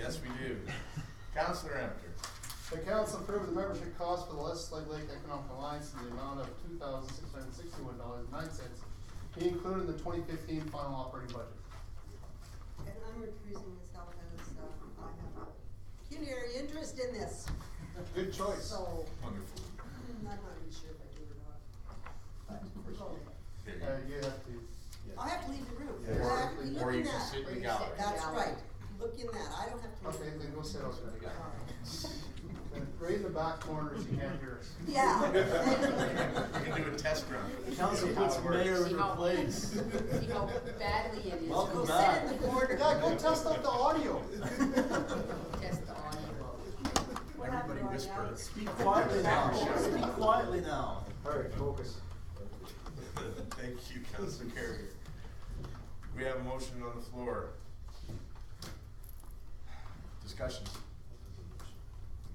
Yes, we do. Councillor Empter. The council approved the membership cost for the Leslie Lake Economic Alliance in the amount of $2,661.09, be included in the 2015 final operating budget. And I'm recusing myself as I have a pecuniary interest in this. Good choice. So, Wonderful. I'm not really sure if I do or not. But we're going there. There you You have to. I have to leave the room. Yeah. I have to be Or you looking can at. sit in the gallery. That's right. Look in that. I don't have to. Okay, then go sit outside. go. Right in the back corner so you can't hear us. Yeah. We can do a test run. Council puts mayor in her place. See how badly it is. Welcome Go back. sit in the corner. Yeah, go test out the audio. Test the audio. What happened, Everybody whisper. Royale? Speak quietly now. Speak quietly now. Alright, focus. Thank you, Councillor Carrier. We have a motion on the floor. Discussions.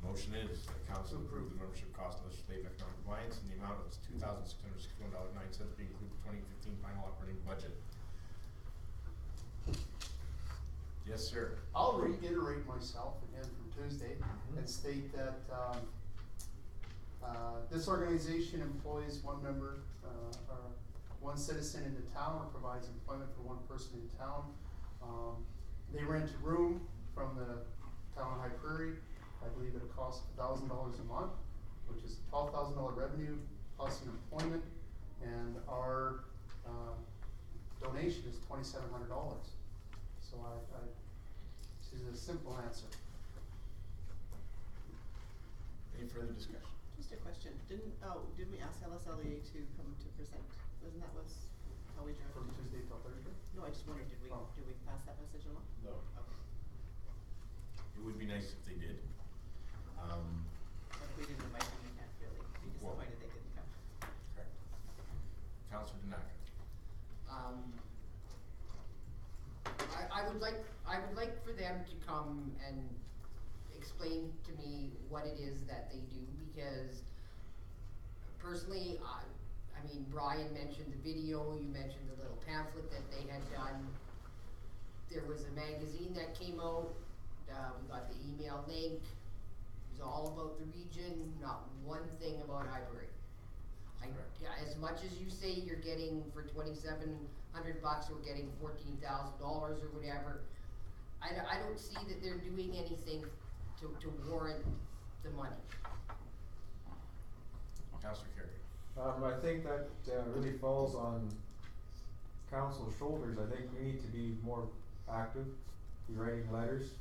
The motion is that council approve the membership cost of the Slave Economic Alliance in the amount of $2,661.09 be included the 2015 final operating budget. Yes, sir. I'll reiterate myself again from Tuesday and state that this organization employs one member, or one citizen in the town, or provides employment for one person in town. They rent a room from the town of High Prairie. I believe it costs $1,000 a month, which is $12,000 revenue plus an employment, and our donation is $2,700. So this is a simple answer. Any further discussion? Just a question, didn't we ask LSLEA to come to present? Wasn't that was how we From drafted? Tuesday till Thursday? No, I just wondered, did we pass that message along? No. Okay. It would be nice if they did. But if we didn't invite them, we can't really be disappointed they didn't come. Correct. Councillor Danaka. I would like for them to come and explain to me what it is that they do, because personally, I mean, Brian mentioned the video, you mentioned the little pamphlet that they had done. There was a magazine that came out, we got the email link, it was all about the region, not one thing about Highbury. As much as you say you're getting for $2,700, we're getting $14,000 or whatever, I don't see that they're doing anything to warrant the money. Councillor Carey. I think that really falls on council's shoulders. I think we need to be more active, be writing letters,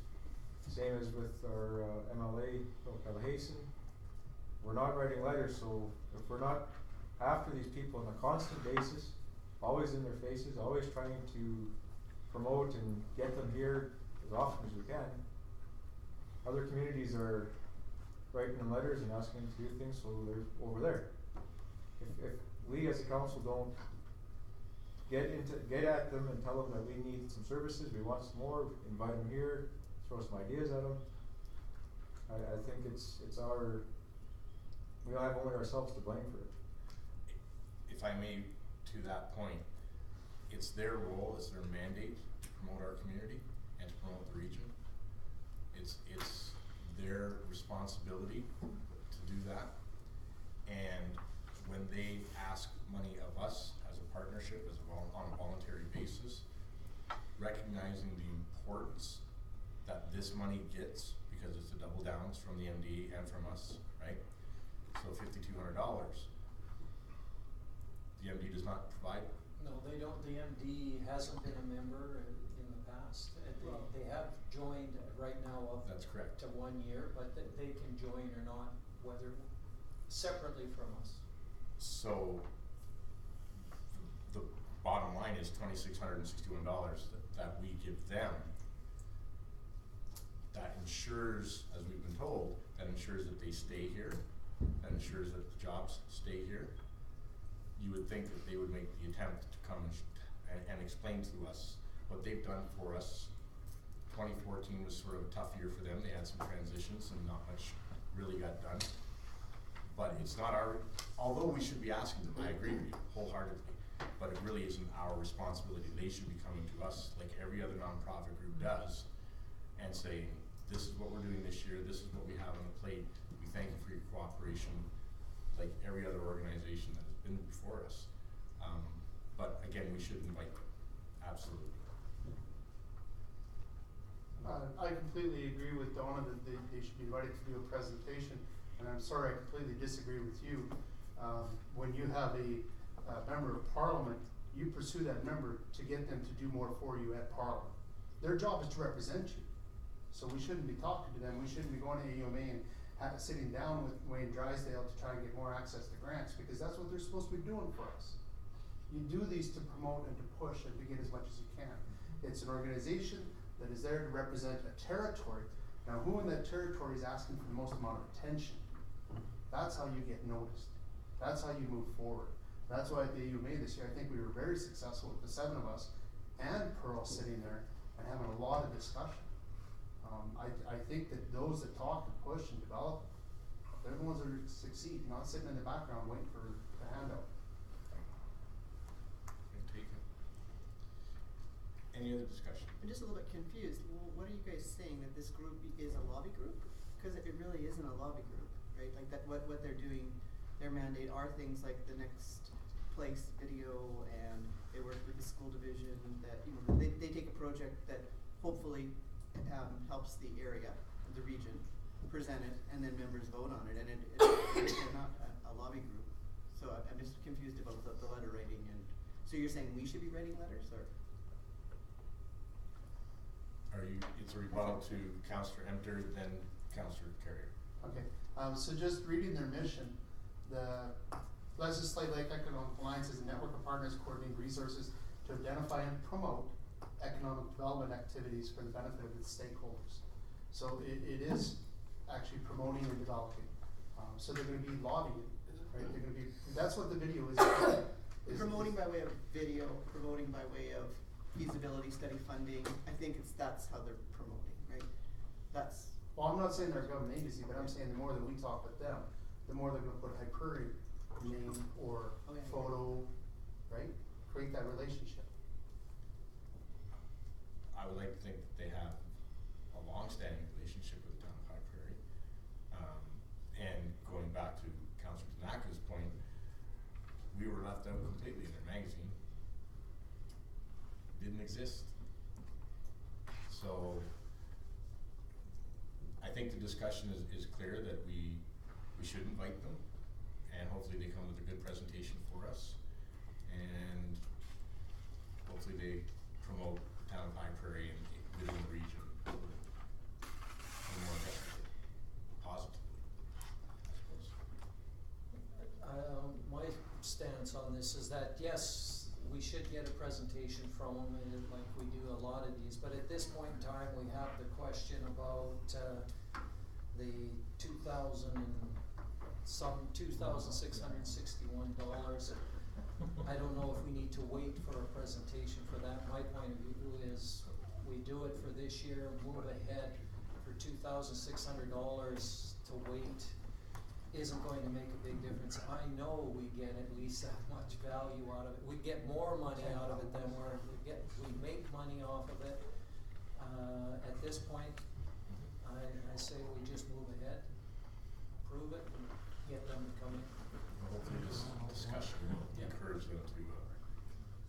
same as with our MLA, Calahasen. We're not writing letters, so if we're not after these people on a constant basis, always in their faces, always trying to promote and get them here as often as we can. Other communities are writing them letters and asking them to do things, so they're over there. If we as a council don't get at them and tell them that we need some services, we want some more, invite them here, throw some ideas at them, I think it's our, we all have only ourselves to blame for it. If I may, to that point, it's their role, it's their mandate to promote our community and to promote the region. It's their responsibility to do that. And when they ask money of us as a partnership, on a voluntary basis, recognizing the importance that this money gets, because it's a double downs from the MD and from us, right? So $5,200, the MD does not provide. No, they don't. The MD hasn't been a member in the past. They have joined right now up That's correct. to 1 year, but they can join or not, whether separately from us. So the bottom line is $2,661 that we give them. That ensures, as we've been told, that ensures that they stay here, that ensures that the jobs stay here. You would think that they would make the attempt to come and explain to us what they've done for us. 2014 was sort of a tough year for them. They had some transitions and not much really got done. But it's not our, although we should be asking them, I agree with you wholeheartedly, but it really isn't our responsibility. They should be coming to us like every other nonprofit group does and saying, this is what we're doing this year, this is what we have on the plate, we thank you for your cooperation, like every other organization that has been before us. But again, we should invite them, absolutely. I completely agree with Donna that they should be invited to do a presentation, and I'm sorry, I completely disagree with you. When you have a member of parliament, you pursue that member to get them to do more for you at parliament. Their job is to represent you, so we shouldn't be talking to them, we shouldn't be going to AUMA and sitting down with Wayne Drysdale to try to get more access to grants, because that's what they're supposed to be doing for us. You do these to promote and to push and to get as much as you can. It's an organization that is there to represent a territory. Now, who in that territory is asking for the most amount of attention? That's how you get noticed. That's how you move forward. That's why at the AUMA this year, I think we were very successful with the 7 of us and Pearl sitting there and having a lot of discussion. I think that those that talk and push and develop, they're the ones that succeed, not sitting in the background waiting for the handout. Any other discussion? I'm just a little bit confused. Well, what are you guys saying, that this group is a lobby group? Cause it really isn't a lobby group, right? Like that, what they're doing, their mandate are things like the Next Place video, and they work with the school division, that, you know, they take a project that hopefully, helps the area, the region, present it, and then members vote on it, and they're not a lobby group. So I'm just confused about the letter writing, and, so you're saying we should be writing letters, or? It's a rebuttal to Councillor Hemter, then Councillor Carrier. Okay, so just reading their mission, the Legislative Lake Economic Alliance is a network of partners coordinating resources to identify and promote economic development activities for the benefit of its stakeholders. So it is actually promoting and developing. So they're gonna be lobbying, right? They're gonna be, that's what the video is. Promoting by way of video, promoting by way of feasibility study funding, I think that's how they're promoting, right? That's. Well, I'm not saying they're a government agency, but I'm saying the more that we talk with them, the more they're gonna put Hyperion name or Okay. photo, right? Create that relationship. I would like to think that they have a long-standing relationship with the town of High Prairie. And going back to Councillor Tanaka's point, we were left out completely in their magazine. Didn't exist. So I think the discussion is clear that we should invite them, and hopefully they come with a good presentation for us, and hopefully they promote the town of High Prairie and within the region more effectively, positively, I suppose. My stance on this is that, yes, we should get a presentation from them, and like we do a lot of these, but at this point in time, we have the question about, the $2,661. I don't know if we need to wait for a presentation for that. My point of view is, we do it for this year, move ahead. For $2,600 to wait isn't going to make a big difference. I know we get at least that much value out of it. We get more money out of it than we make money off of it. At this point, I say we just move ahead, approve it, and get them to come in. Hopefully this discussion will encourage them to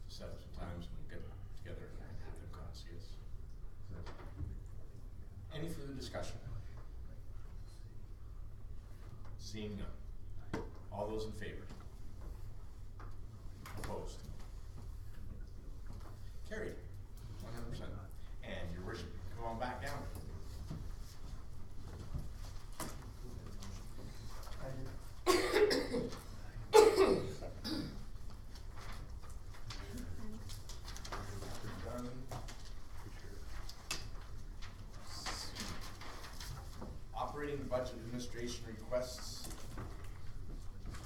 set up some times and get together and have them come and see us. Any further discussion? Seeing none. All those in favor? Opposed? Carried, 100%. And your worship, come on back down. Operating budget administration requests,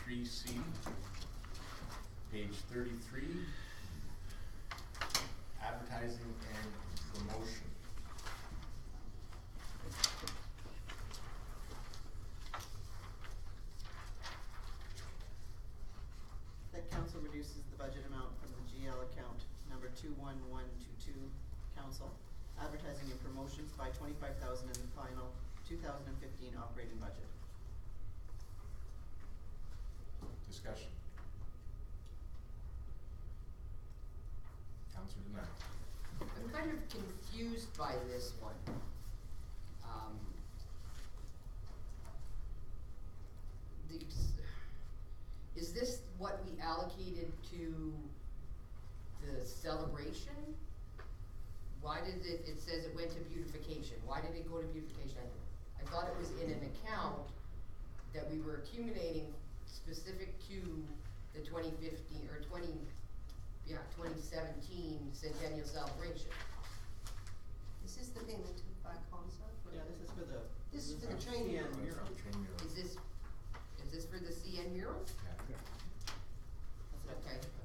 3C, page 33, advertising and promotion. That council reduces the budget amount from the GL account number 21122, council, advertising and promotion motions by 25,000 in the final 2015 operating budget. Discussion. Counselor Denine. I'm kind of confused by this one. Is this what we allocated to the celebration? Why did it says it went to beautification, why did it go to beautification? I thought it was in an account that we were accumulating specific to the 2015 or 2017 centennial celebration. Is this the payment to Comstar? Yeah, this is for the. This is for the training. CN mural. Train mural. Is this for the CN mural? Yeah.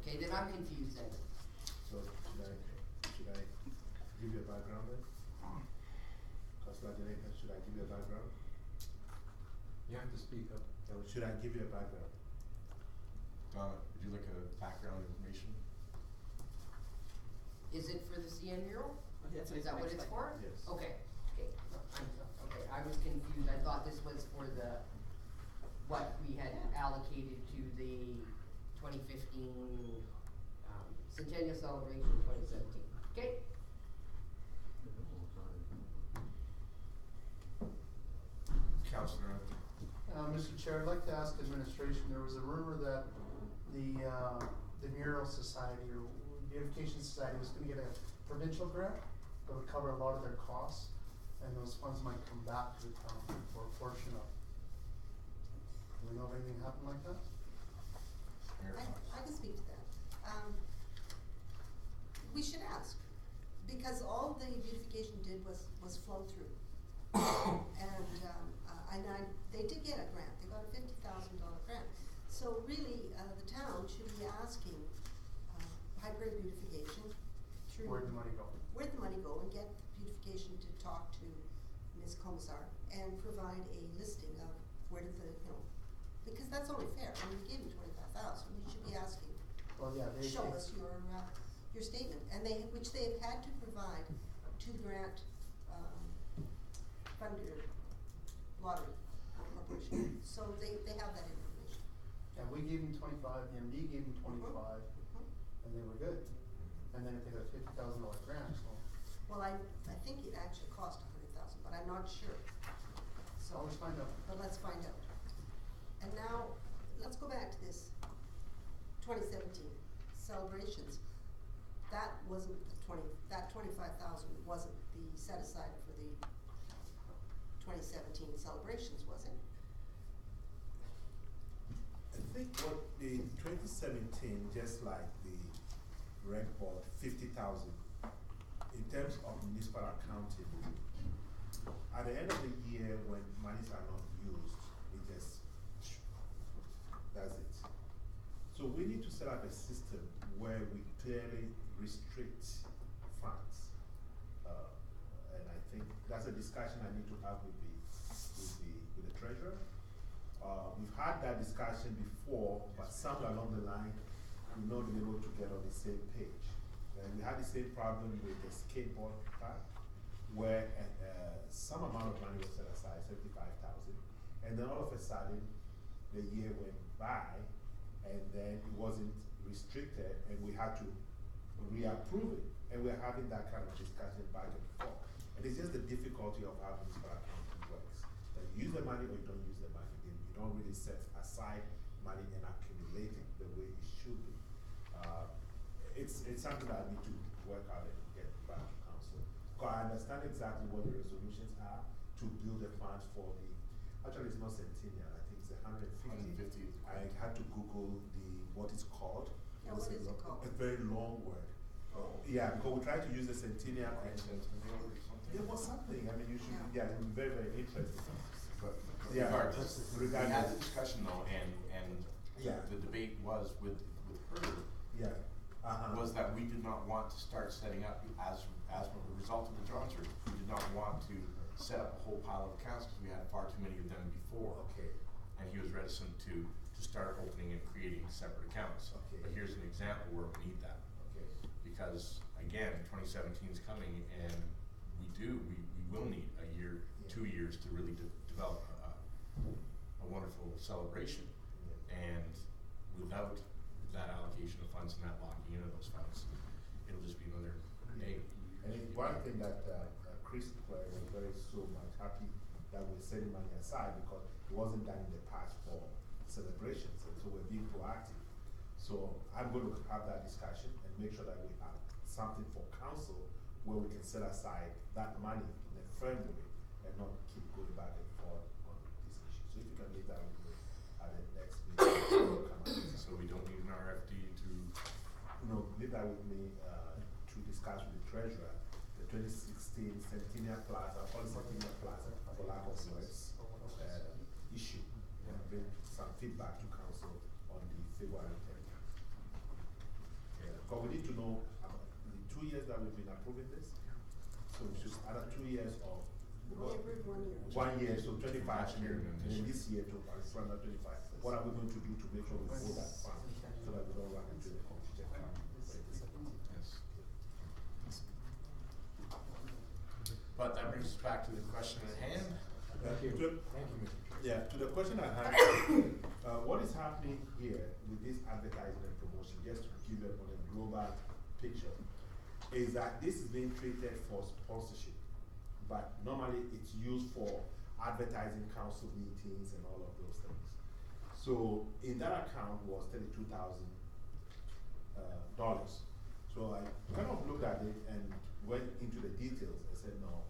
Okay, then I'm confused then. So should I give you a background then? Councilor Denine, should I give you a background? You have to speak up. Or should I give you a background? Donna, would you like a background information? Is it for the CN mural? That's Is that what it's for? Yes. Okay, okay, I was confused, I thought this was for what we had allocated to the 2015, centennial celebration 2017, okay? Counselor. Mr. Chair, I'd like to ask administration, there was a rumor that the Mural Society or Beautification Society was gonna get a provincial grant that would cover a lot of their costs, and those funds might come back to the town for a portion of. Do we know of anything happened like that? Mayor Fox. I can speak to that. We should ask, because all the beautification did was flow through. They did get a grant, they got a $50,000 grant. So really, the town should be asking, High Prairie Beautification through. Where'd the money go? Where'd the money go, and get beautification to talk to Ms. Commissar and provide a listing of where did because that's only fair, I mean, you gave them 25,000, you should be asking, Well, yeah, they. show us your statement, and which they have had to provide to the grant, funder lottery corporation, so they have that information. And we gave them 25, the MD gave them 25, and they were good. And then if they got a $50,000 grant, so. Well, I think it actually cost 100,000, but I'm not sure. So, Always find out. but let's find out. And now, let's go back to this 2017 celebrations. That wasn't that 25,000 wasn't the set aside for the 2017 celebrations, was it? I think what the 2017, just like the rec board, 50,000, in terms of municipal accounting, at the end of the year when monies are not used, it just, that's it. So we need to set up a system where we clearly restrict funds. And I think that's a discussion I need to have with the treasurer. We've had that discussion before, but somewhere along the line, we've not been able to get on the same page. And we had the same problem with the skateboard park, where some amount of money was set aside, 75,000, and then all of a sudden, the year went by, and then it wasn't restricted, and we had to reapprove it. And we're having that kind of discussion back and forth. And it's just the difficulty of how municipal accounting works. That you use the money or you don't use the money. You don't really set aside money and accumulate it the way it should be. It's something that I need to work out and get back to council. Because I understand exactly what the resolutions are to build the funds for the, actually it's not centennial, I think it's 150. I had to Google what it's called. Yeah, what is it called? A very long word. Yeah, because we tried to use the centennial and there was something, I mean, you should, yeah, it was very, very interesting. But Yeah, regardless, we had regardless. the discussion though, and Yeah. the debate was with her, Yeah. was that we did not want to start setting up, as a result of the John Church, we did not want to set up a whole pile of accounts because we had far too many of them before. Okay. And he was reticent to start opening and creating separate accounts. Okay. But here's an example where we need that. Okay. Because again, 2017 is coming and we will need a year, 2 years to really develop a wonderful celebration. And without that allocation of funds and that locking in of those funds, it'll just be another day. And it's one thing that Chris was very so much happy that we're setting money aside because it wasn't done in the past for celebrations, and so we're being proactive. So I'm going to have that discussion and make sure that we have something for council where we can set aside that money in a firm way and not keep going back and forth on this issue. So if you can leave that with me at the next meeting, we'll come up with So we don't need an RFD to, no, leave that with me to discuss with the treasurer, the 2016 Centennial Plaza, or Centennial Plaza, for lack of words, issue, and bring some feedback to council on the February 10th. Because we need to know about the 2 years that we've been approving this, so we should add 2 years of. We approved 1 year. 1 year, so 25 Last year years, and and then this year to another 25. What are we going to do to make sure we hold that fund so that we don't run into the contingent account? yes. But that brings us back to the question at hand. Thank you. To- Thank you, Mr. Chair. Yeah, to the question at hand, what is happening here with this advertising and promotion, just to give you on a global picture, is that this is being treated for sponsorship, but normally it's used for advertising council meetings and all of those things. So in that account was $32,000. So I kind of looked at it and went into the details and said, no,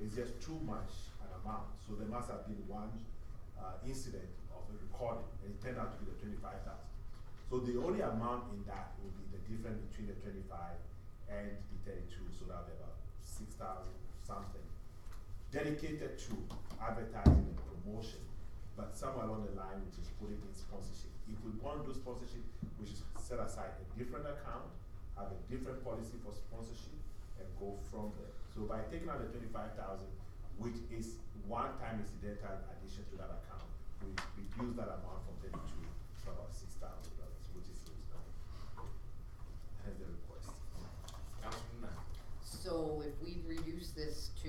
it's just too much an amount. So there must have been one incident of a recording, and it turned out to be the 25,000. So the only amount in that will be the difference between the 25 and the 32, so that'll be about 6,000 something, dedicated to advertising and promotion. But somewhere along the line, we just put it in sponsorship. If we want to do sponsorship, we should set aside a different account, have a different policy for sponsorship, and go from there. So by taking out the 25,000, which is one-time incidental addition to that account, we reduce that amount from 32 to about $6,000, which is reasonable. Hence the request. Councilman Knapp. So if we reduce this to,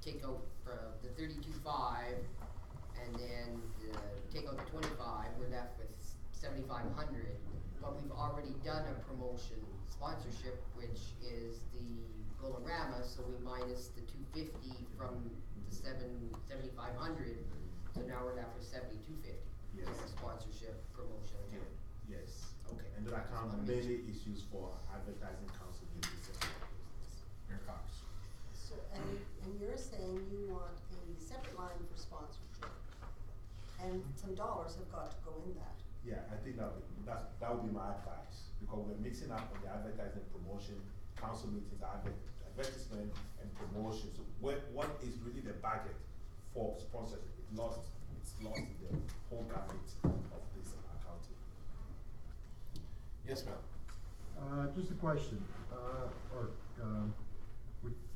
take out the 32.5 and then take out the 25, we're left with 7,500. But we've already done a promotion sponsorship, which is the Golorama, so we minus the 250 from the 7,500. So now we're left with 7,250. Yes. For sponsorship promotion. Yeah. Yes. Okay. And that account Just wanna make mainly is used for advertising council meetings and all of those things. Mayor Cox. So, and you're saying you want a separate line for sponsorship, and some dollars have got to go in that. Yeah, I think that would be my advice, because we're mixing up on the advertising promotion, council meetings, advertisement and promotion. So what is really the budget for sponsorship? It's lost in the whole gamut of this accounting. Yes, ma'am. Just a question,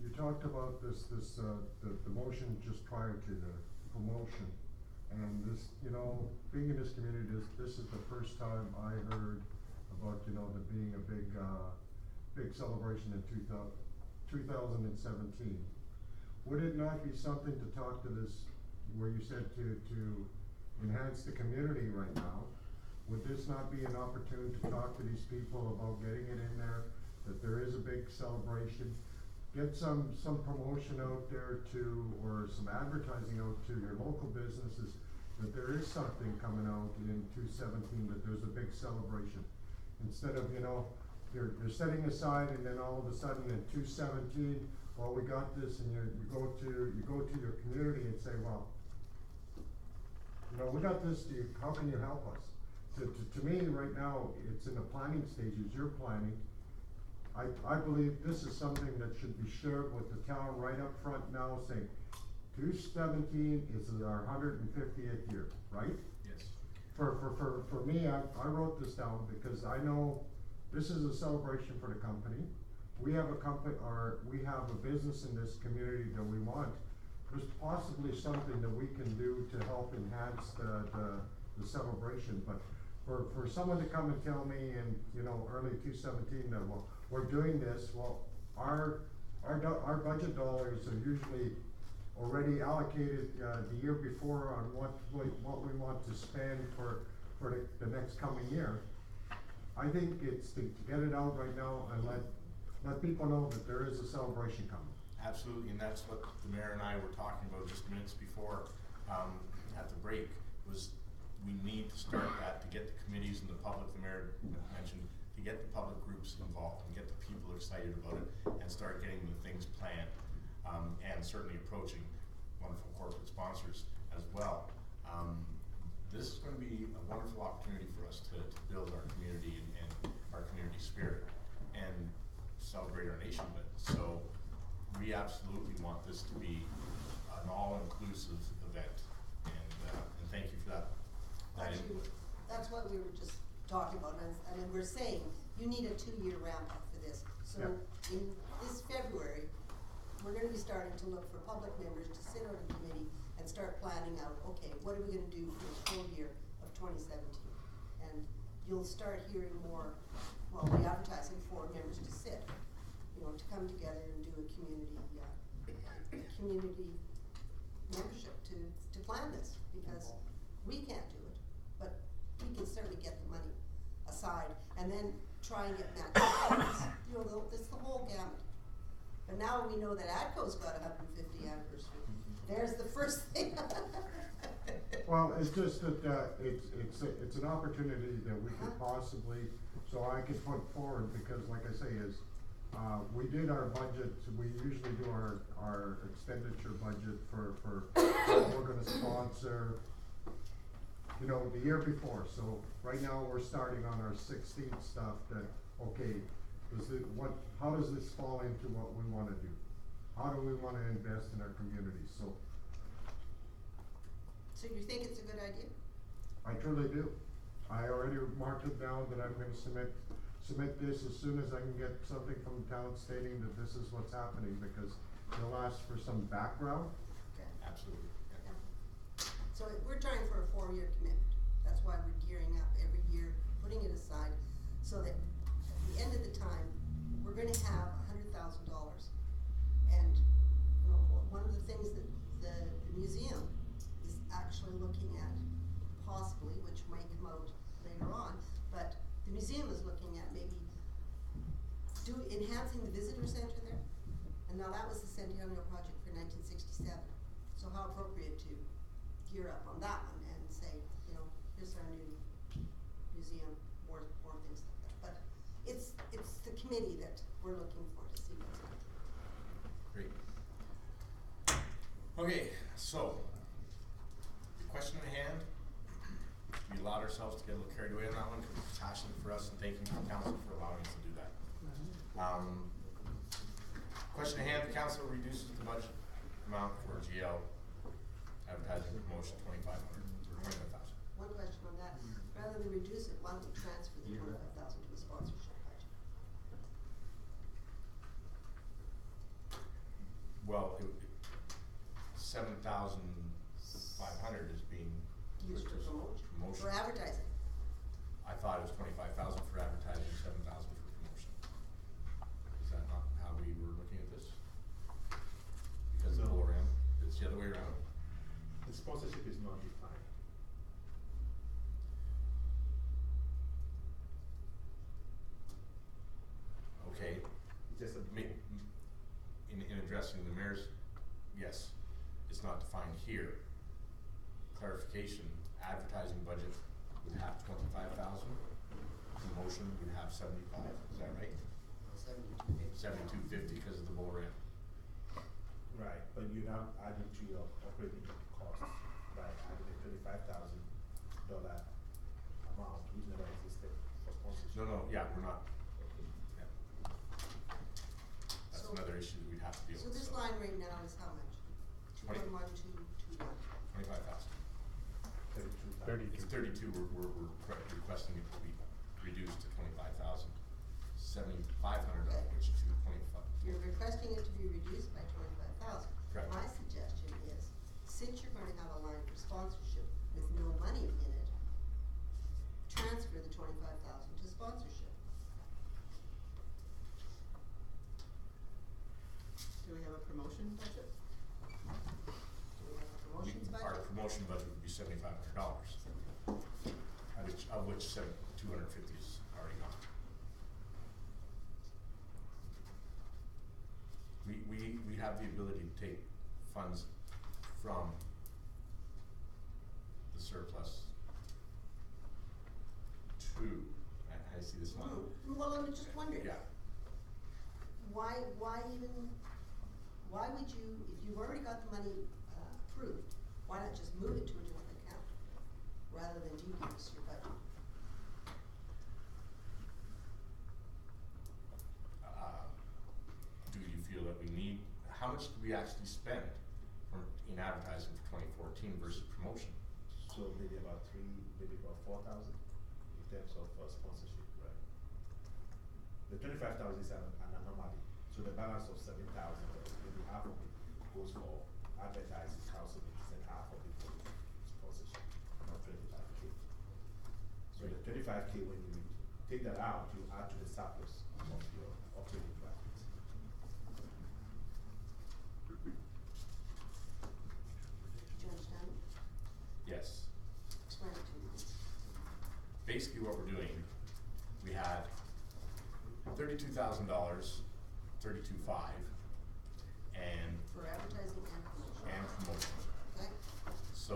you talked about the motion just prior to the promotion, and this, being in this community, this is the first time I heard about, there being a big celebration in 2017. Would it not be something to talk to this, where you said to enhance the community right now? Would this not be an opportunity to talk to these people about getting it in there, that there is a big celebration? Get some promotion out there or some advertising out to your local businesses, that there is something coming out in 2017, that there's a big celebration. Instead of, you're setting aside, and then all of a sudden in 2017, well, we got this, and you go to your community and say, well, we got this, how can you help us? To me, right now, it's in the planning stages, you're planning. I believe this is something that should be shared with the town right up front now, saying 2017 is our 150th year, right? Yes. For me, I wrote this down because I know this is a celebration for the company. We have a company, or we have a business in this community that we want. There's possibly something that we can do to help enhance the celebration, but for someone to come and tell me in, early 2017 that, well, we're doing this, well, our budget dollars are usually already allocated, the year before on what we want to spend for the next coming year. I think it's to get it out right now and let people know that there is a celebration coming. Absolutely, and that's what the mayor and I were talking about just minutes before, at the break, was we need to start that to get the committees and the public, the mayor mentioned, to get the public groups involved and get the people excited about it and start getting the things planned, and certainly approaching wonderful corporate sponsors as well. This is gonna be a wonderful opportunity for us to build our community and our community spirit and celebrate our nation with. So we absolutely want this to be an all-inclusive event, and thank you for that. That's what we were just talking about, and we're saying, you need a 2-year ramp up for this. So in this February, we're gonna be starting to look for public members to sit on a committee and start planning out, okay, what are we gonna do for the full year of 2017? And you'll start hearing more, well, we're advertising for members to sit, to come together and do a community membership to plan this, because we can't do it, but we can certainly get the money aside and then try and get matching funds. It's the whole gamut. But now we know that ATCO's got 150th anniversary. There's the first thing. Well, it's just that, it's an opportunity that we could possibly, so I could put forward, because like I say, we did our budget, we usually do our expenditure budget for what we're gonna sponsor, the year before. So right now, we're starting on our 16th stuff that, okay, how does this fall into what we wanna do? How do we wanna invest in our community? So you think it's a good idea? I truly do. I already marked it down that I'm gonna submit this as soon as I can get something from the town stating that this is what's happening, because it'll ask for some background. Okay. Absolutely. Yeah. So we're trying for a 4-year commitment. That's why we're gearing up every year, putting it aside, so that at the end of the time, we're gonna have $100,000. And, one of the things that the museum is actually looking at, possibly, which might come out later on, but the museum is looking at maybe enhancing the visitor center there. And now that was the Centennial project for 1967. So how appropriate to gear up on that one and say, here's our new museum, more things like that. But it's the committee that we're looking for to see what's happening. Great. Okay, so the question at hand. We allowed ourselves to get a little carried away on that one because it's passionate for us, and thank you to the council for allowing us to do that. Question at hand, the council reduces the budget amount for GL advertising promotion 2,500 or 25,000. One question on that. Rather than reduce it, why don't we transfer the 25,000 to a sponsorship budget? Well, 7,500 is being Used for promotion. For advertising. I thought it was 25,000 for advertising, 7,000 for promotion. Is that not how we were looking at this? Because the lower end, it's the other way around. The sponsorship is not defined. Okay. It's just In addressing the mayor's, yes, it's not defined here. Clarification, advertising budget would have 25,000, promotion would have 75, is that right? 7250 because of the bull ramp. right, but you're now adding to your operating costs by adding a $25,000 amount which never existed for sponsorship. No, yeah, we're not. Yeah. That's So- another issue that we'd have to deal So with. this line right now is how much? 2.1221. 25,000. 32,000. It's 32, we're requesting it to be reduced to 25,000, 7,500 of which to 25. You're requesting it to be reduced by 25,000. Correct. My suggestion is, since you're gonna have a line for sponsorship with no money in it, transfer the 25,000 to sponsorship. promotion budget would be $7,500, of which 250 is already gone. We have the ability to take funds from the surplus to, I see this money. Well, I'm just wondering. Yeah, Why would you, if you've already got the money, approved, why not just move it to a different account, rather than decrease your budget? Do you feel that we need, how much do we actually spend in advertising for 2014 versus promotion? So maybe about 4,000 in terms of sponsorship, right? The 25,000 is an anomaly. So the balance of 7,000, maybe half of it goes for advertising, council meetings, and half of it for sponsorship, not 25K. So the 25K, when you take that out, you add to the surplus of your operating budget. Did you understand? Yes. Explain it to me. Basically what we're doing, we had $32,000, $32,500, and For advertising and promotion. promotion. Okay? So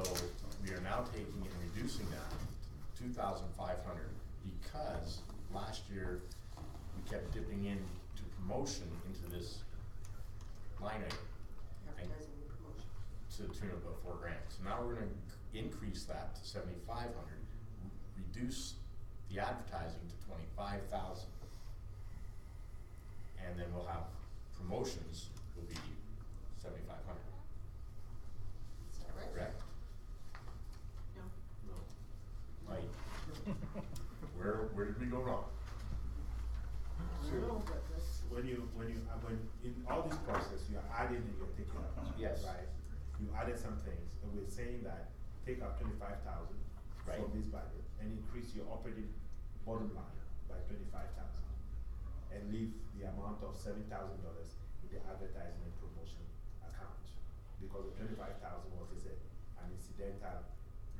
we are now taking and reducing that to $2,500 because last year we kept dipping into promotion into this line item Advertising and promotion. to the tune of about $4,000. So now we're gonna increase that to $7,500, reduce the advertising to $25,000. And then we'll have promotions will be $7,500, Is that right? correct? No. No. Right. Where did we go wrong? I don't know, but that's, When in all this process, you are adding and you're taking out. Yes. Right? You added some things, and we're saying that take out 25,000 Right. from this budget and increase your operating bottom line by 25,000, and leave the amount of $7,000 in the advertising and promotion account, because the 25,000 was an incidental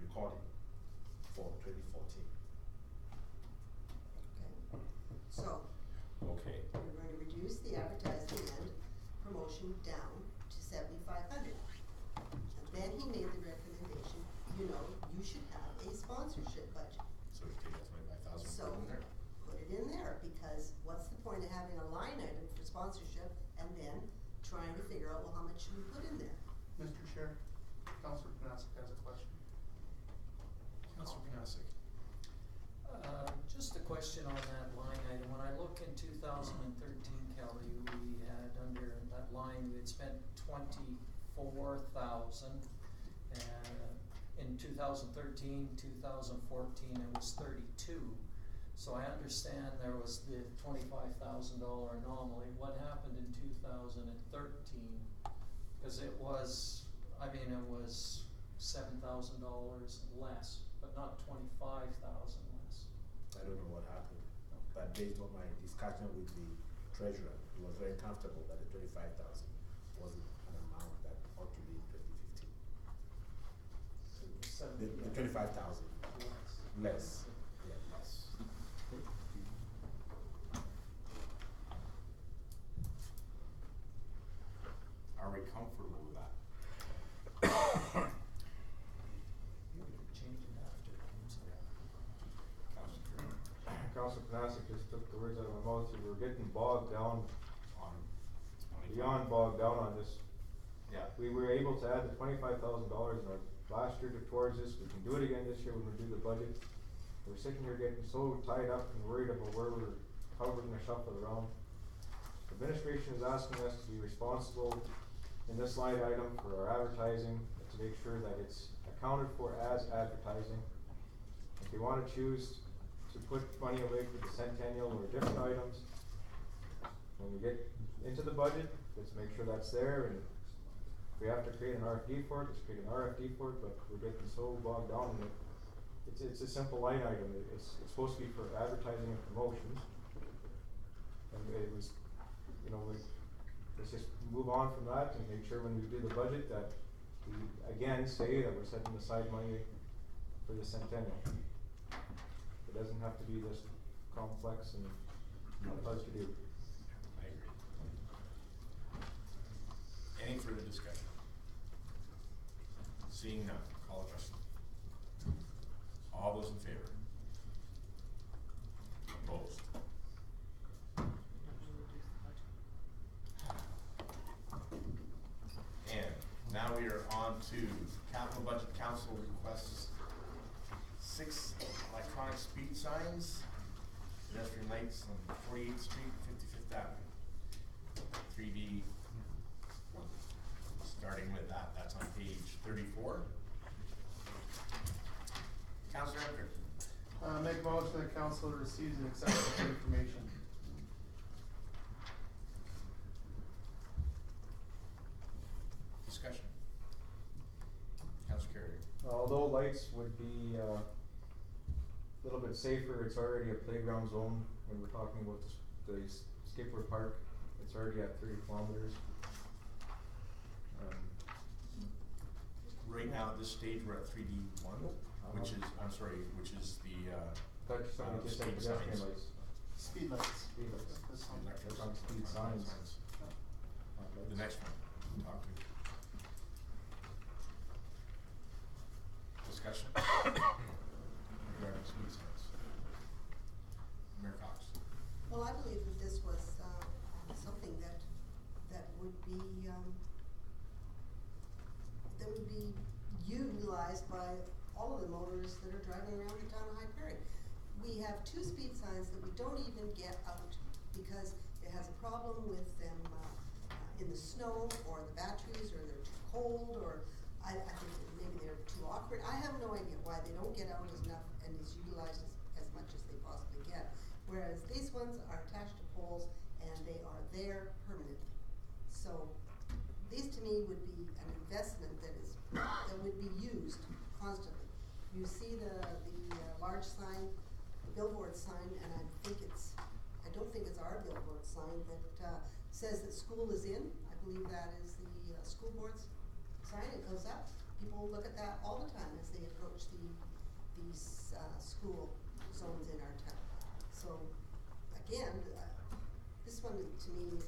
recording for 2014. Okay. So, Okay, you're going to reduce the advertising and promotion down to $7,500. And then he made the recommendation, you should have a sponsorship budget. so we take that 25,000 So, and put it in there. put it in there, because what's the point of having a line item for sponsorship and then trying to figure out, well, how much should we put in there? Mr. Chair, Councilor Panasic has a question. Councilor Panasic. Just a question on that line item. When I look in 2013, Kelly, we had under that line, we had spent 24,000. In 2013, 2014, it was 32. So I understand there was the $25,000 anomaly. What happened in 2013? Because it was $7,000 less, but not 25,000 less. I don't know what happened, but based on my discussion with the treasurer, he was very comfortable that the 25,000 wasn't an amount that ought to be in 2015. The 25,000 less, yeah, less. Are we comfortable with that? Change it after. Councilor Council Panasic just took the words out of my mouth. We're getting bogged down, on beyond bogged down on this. Yeah. We were able to add the $25,000 in our last year towards this. We can do it again this year when we do the budget. We're sitting here getting so tied up and worried about how we're gonna shuffle it around. Administration is asking us to be responsible in this line item for our advertising, to make sure that it's accounted for as advertising. If you wanna choose to put money away for the centennial or different items, when we get into the budget, let's make sure that's there, and if we have to create an RFD for it, let's create an RFD for it, but we're getting so bogged down in it. It's a simple line item. It's supposed to be for advertising and promotion. And it was, let's just move on from that and make sure when we do the budget that we again say that we're setting aside money for the centennial. It doesn't have to be this complex and hard to do. I agree. Any further discussion? Seeing none, call the question. All those in favor? Opposed? And now we are on to Capital Budget Council requests 6 electronic speed signs, pedestrian lights on 48th Street, 55th Avenue. 3D, starting with that, that's on page 34. Councilor Eckert. Make a motion that council receives and accepts this information. Discussion. Councilor Carrier. Although lights would be a little bit safer, it's already a playground zone when we're talking about the Skipper Park. It's already at 30 kilometers. Right now, at this stage, we're at 3D1, which is, I'm sorry, which is the, Thought you said just like speed pedestrian signs. lights. Speed lights. Speed lights. This one. electric That's on speed signs. Not The lights. next one, talk to. Discussion. Regarding speed signs. Mayor Cox. Well, I believe that this was, something that would be, that would be utilized by all of the motorists that are driving around the town of High Prairie. We have 2 speed signs that we don't even get out because it has a problem with them, in the snow, or the batteries, or they're too cold, or I think that maybe they're too awkward. I have no idea why they don't get out as enough and is utilized as much as they possibly can. Whereas these ones are attached to poles and they are there permanently. So these to me would be an investment that would be used constantly. You see the large sign, the billboard sign, and I don't think it's our billboard sign that says that school is in. I believe that is the school board's sign. It goes up. People look at that all the time as they approach these school zones in our town. So again, this one to me,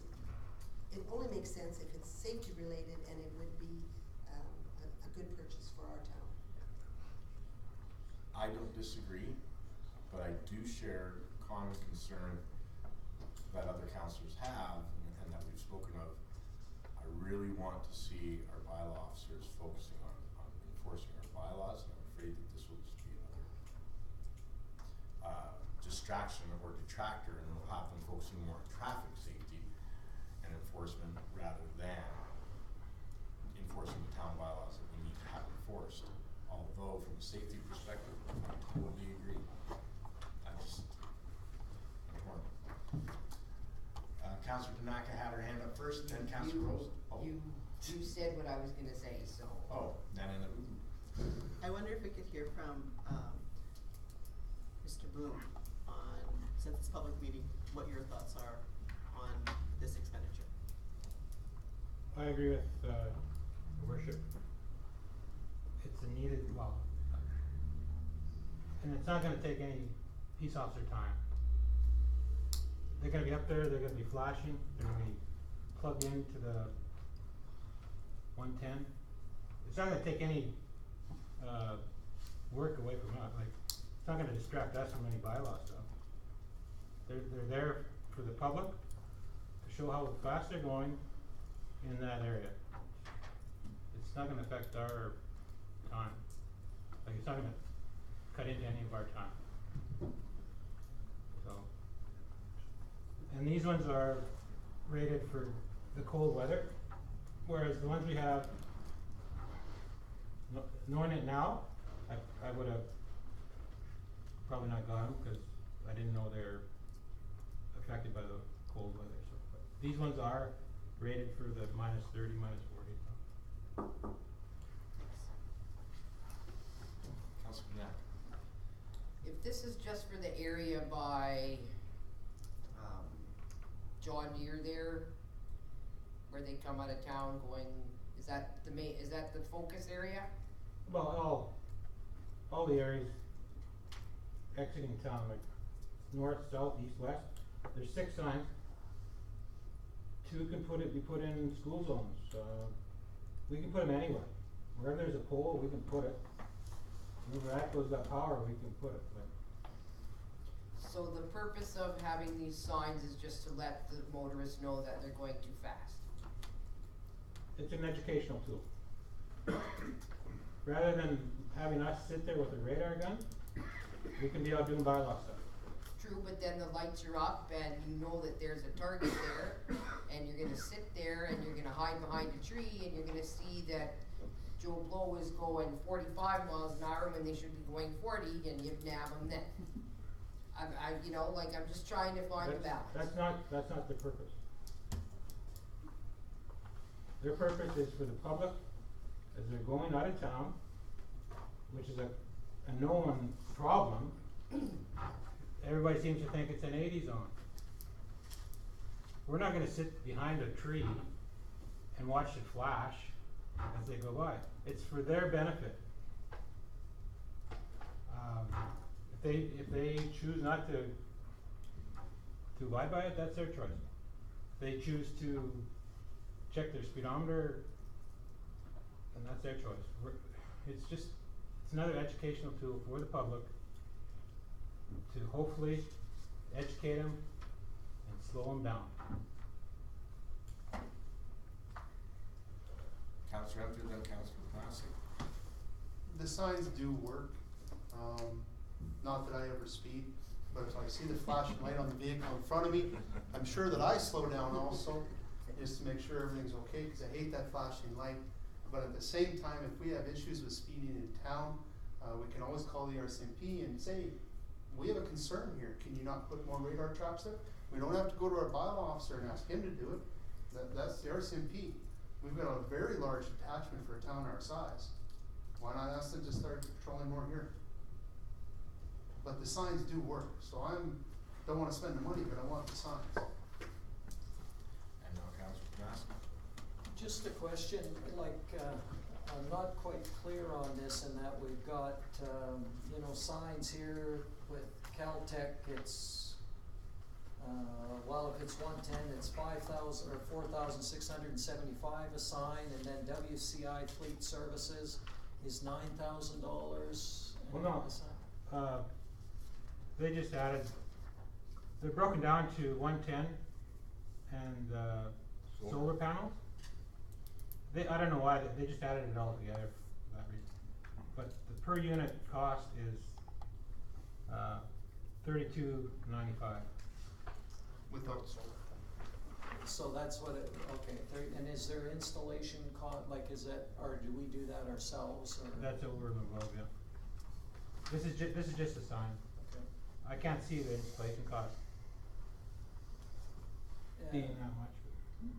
it only makes sense if it's safety related and it would be a good purchase for our town. I don't disagree, but I do share common concern that other councillors have and that we've spoken of. I really want to see our bylaw officers focusing on enforcing our bylaws, and I'm afraid that this will just be another distraction or detractor, and we'll have them focusing more on traffic safety and enforcement rather than enforcing the town bylaws that we need to have enforced. Although from a safety perspective, I totally agree. I'm torn. Councillor Tanaka had her hand up first, and then Councillor Rose. Oh. You said what I was gonna say, so. Oh, Nana I wonder if we could hear from, Mr. Bloom on, since it's a public meeting, what your thoughts are on this expenditure. I agree with, Your Worship. It's a needed, well, and it's not gonna take any peace officer time. They're gonna be up there, they're gonna be flashing, they're gonna be plugged into the 110. It's not gonna take any, work away from us, like, it's not gonna distract us from any bylaw stuff. They're there for the public, to show how fast they're going in that area. It's not gonna affect our time. Like, it's not gonna cut into any of our time. So, and these ones are rated for the cold weather, whereas the ones we have, knowing it now, I would have probably not got them, cause I didn't know they're affected by the cold weather, so. But these ones are rated for the -30, -40, so. Councillor Tanaka. If this is just for the area by, John Deere there, where they come out of town going Is that the main, is that the focus area? Well, all the areas exiting town, like north, south, east, west, there's 6 signs. 2 can be put in school zones, we can put them anywhere. Wherever there's a pole, we can put it. Wherever ATCO's got power, we can put it, but So the purpose of having these signs is just to let the motorists know that they're going too fast? it's an educational tool. Rather than having us sit there with a radar gun, we can be out doing bylaw stuff. True, but then the lights are up and you know that there's a target there, and you're gonna sit there and you're gonna hide behind a tree and you're gonna see that Joe Blow is going 45 miles an hour when they should be going 40, and you nab them then. You know, like, I'm just trying to find a balance. That's not the purpose. Their purpose is for the public, as they're going out of town, which is a known problem. Everybody seems to think it's an 80 zone. We're not gonna sit behind a tree and watch it flash as they go by. It's for their benefit. If they choose not to abide by it, that's their choice. If they choose to check their speedometer, then that's their choice. It's another educational tool for the public to hopefully educate them and slow them down. Councillor Hunter, then Councillor Panasic. The signs do work, not that I ever speed, but if I see the flashing light on the vehicle in front of me, I'm sure that I slow down also, just to make sure everything's okay, cause I hate that flashing light. But at the same time, if we have issues with speeding in town, we can always call the RCMP and say, we have a concern here, can you not put more radar traps there? We don't have to go to our bylaw officer and ask him to do it, that's the RCMP. We've got a very large detachment for a town our size. Why not ask them to start patrolling more here? But the signs do work, so don't wanna spend the money, but I want the signs. And now Councillor Panasic. Just a question, like, I'm not quite clear on this in that we've got, signs here with Caltech, it's, well, if it's 110, it's 5,000 or 4,675 a sign, and then WCI Fleet Services is $9,000. Well, no, they just added, they're broken down to 110 and, solar panels. I don't know why, they just added it all together for that reason. But the per unit cost is, $32.95. Without solar. So that's what it, okay, and is there installation like is that, or do we do that ourselves, or? That's over and above, yeah. This is just a sign. Okay. I can't see the installation cost being that much.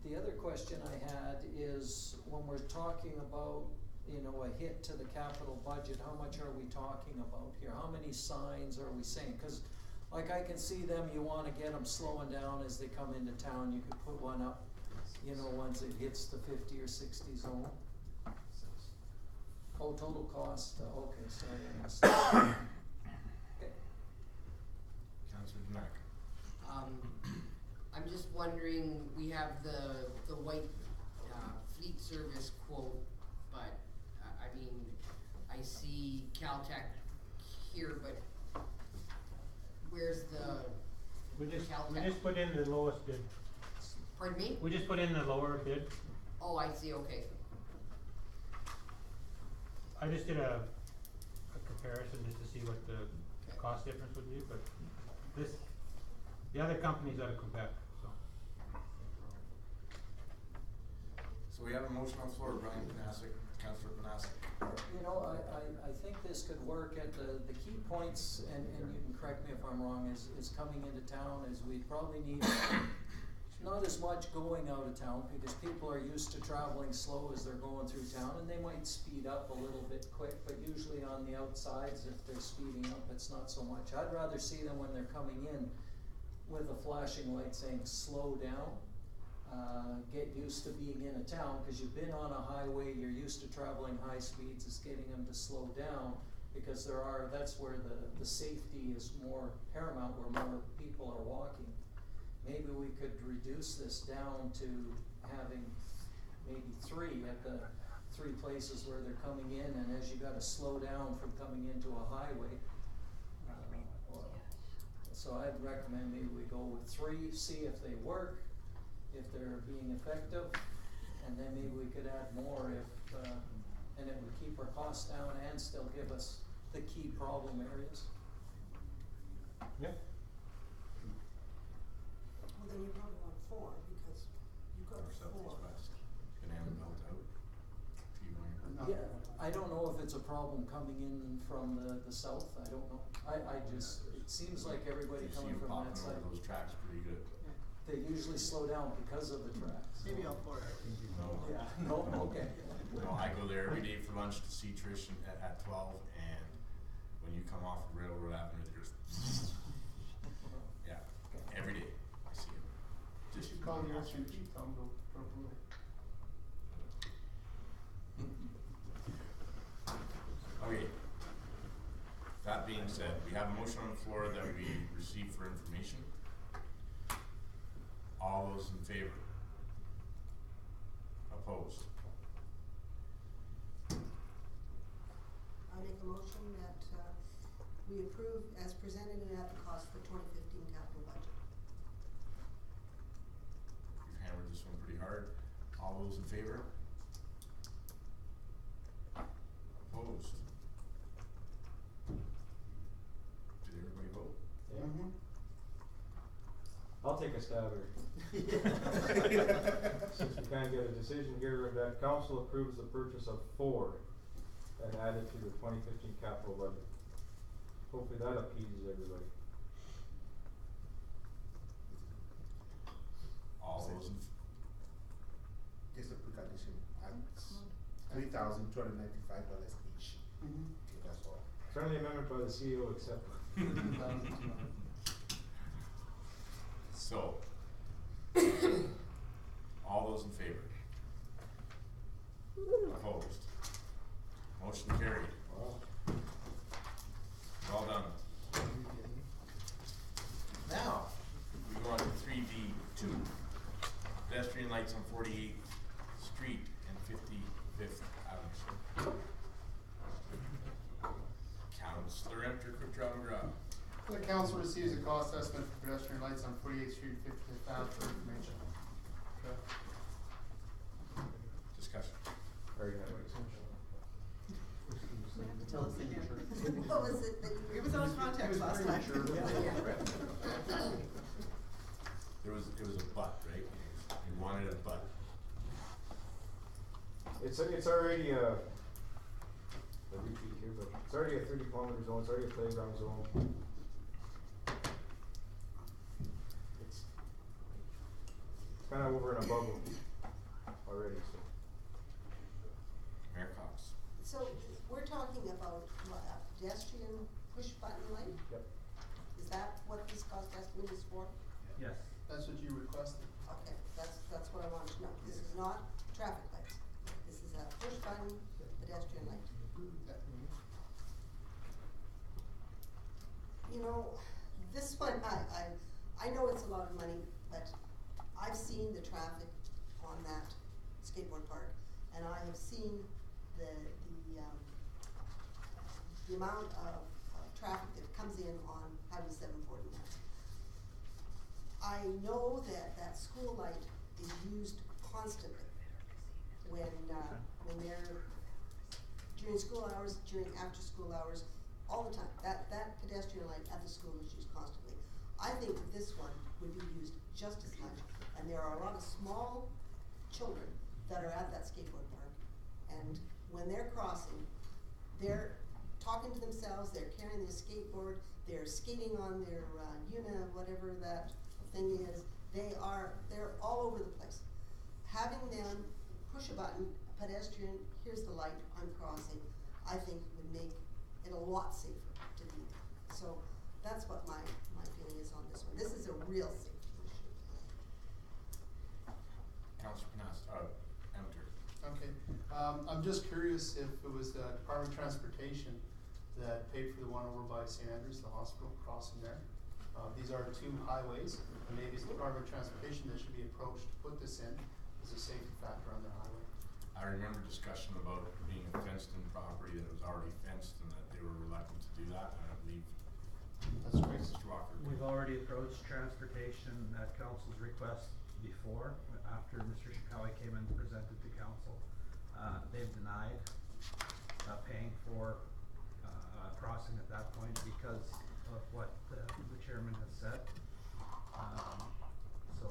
The other question I had is, when we're talking about, a hit to the capital budget, how much are we talking about here? How many signs are we saying? Cause like I can see them, you wanna get them slowing down as they come into town, you could put one up, once it hits the 50 or 60 zone. Oh, total cost, okay, sorry, I missed that. Okay. Councillor Demack. I'm just wondering, we have the white, fleet service quote, but, I see Caltech here, but where's the We just Caltech? put in the lowest bid. Pardon me? We just put in the lower bid. Oh, I see, okay. I just did a comparison just to see what the cost difference would be, but the other company's out of Quebec, so. So we have a motion on the floor, Brian Panasic, Councillor Panasic. I think this could work at the key points, and you can correct me if I'm wrong, is coming into town, is we probably need not as much going out of town, because people are used to traveling slow as they're going through town, and they might speed up a little bit quick, but usually on the outsides, if they're speeding up, it's not so much. I'd rather see them when they're coming in with a flashing light saying slow down, get used used to being in a town, cause you've been on a highway, you're used to traveling high speeds, it's getting them to slow down, because that's where the safety is more paramount, where more people are walking. Maybe we could reduce this down to having maybe 3 at the 3 places where they're coming in, and as you gotta slow down from coming into a highway. So I'd recommend maybe we go with 3, see if they work, if they're being effective, and then maybe we could add more if, and it would keep our costs down and still give us the key problem areas. Yeah. Well, then you probably want 4, because you got North, south, 4. east, west. Can have them built out. If you want. No. Yeah, I don't know if it's a problem coming in from the south, I don't know. I just, it seems like everybody You see coming them from that popping side, over those tracks pretty good. they usually slow down because of the tracks. Maybe all 4. No. Yeah, no, okay. No, I go there every day for lunch to see Trish at 12, and when you come off of Railroad Avenue, there's, yeah, every day I see him. You should call the RCMP, tell them to approve it. Okay. That being said, we have a motion on the floor that we receive for information. All those in favor? Opposed? I make a motion that, we approve as presented and at the cost for 2015 capital budget. You've hammered this one pretty hard. All those in favor? Opposed? Did everybody vote? Yeah. Mm-hmm. I'll take a stab at it. Since we can't get a decision here, that council approves the purchase of 4 and add it to the 2015 capital budget. Hopefully that appeases everybody. All those in, Just a quick addition, $3,295 each. Mm-hmm. Okay, that's all. Friendly amendment by the CEO accepted. so, all those in favor? Opposed? Motion carried. Wow. Well done. Now, we go on to 3D2, pedestrian lights on 48th Street and 55th Avenue. Counselor Enter, Quick Draw McGraw. The council receives a cost estimate for pedestrian lights on 48th Street, 55th Ave for information. Discussion. Very good. Tell us again. What was it that you? It was out of context last time. It was a butt, right? You wanted a butt. It's already a repeat here, but it's already a 30-kilometer zone, it's already a playground zone. It's kinda over and above them already, so. Mayor Cox. So we're talking about what, a pedestrian push button light? Yep. Is that what this cost estimate is for? Yes. That's what you requested. Okay, that's what I wanted to know. This is not traffic lights. This is a push button pedestrian light. You know, this one, I know it's a lot of money, but I've seen the traffic on that skateboard park, and I have seen the amount of traffic that comes in on Highway 749. I know that school light is used constantly when they're during school hours, during after school hours, all the time. That pedestrian light at the school is used constantly. I think that this one would be used just as much, and there are a lot of small children that are at that skateboard park, and when they're crossing, they're talking to themselves, they're carrying their skateboard, they're skating on their whatever that thing is. They're all over the place. Having them push a button, a pedestrian, here's the light, I'm crossing, I think would make it a lot safer to be there. So that's what my feeling is on this one. This is a real safety issue. Counselor Canasta. I'm just curious if it was the Department of Transportation that paid for the one over by St. Andrews, the hospital crossing there. These are two highways, and maybe it's the Department of Transportation that should be approached to put this in as a safety factor on their highway. I remember discussion about it being a fenced-in property, that it was already fenced, and that they were reluctant to do that, and I believe That's great. Mrs. Walker. We've already approached transportation at council's request before, after Mr. Shikawa came and presented to council. They've denied, paying for, crossing at that point because of what the chairman has said. So,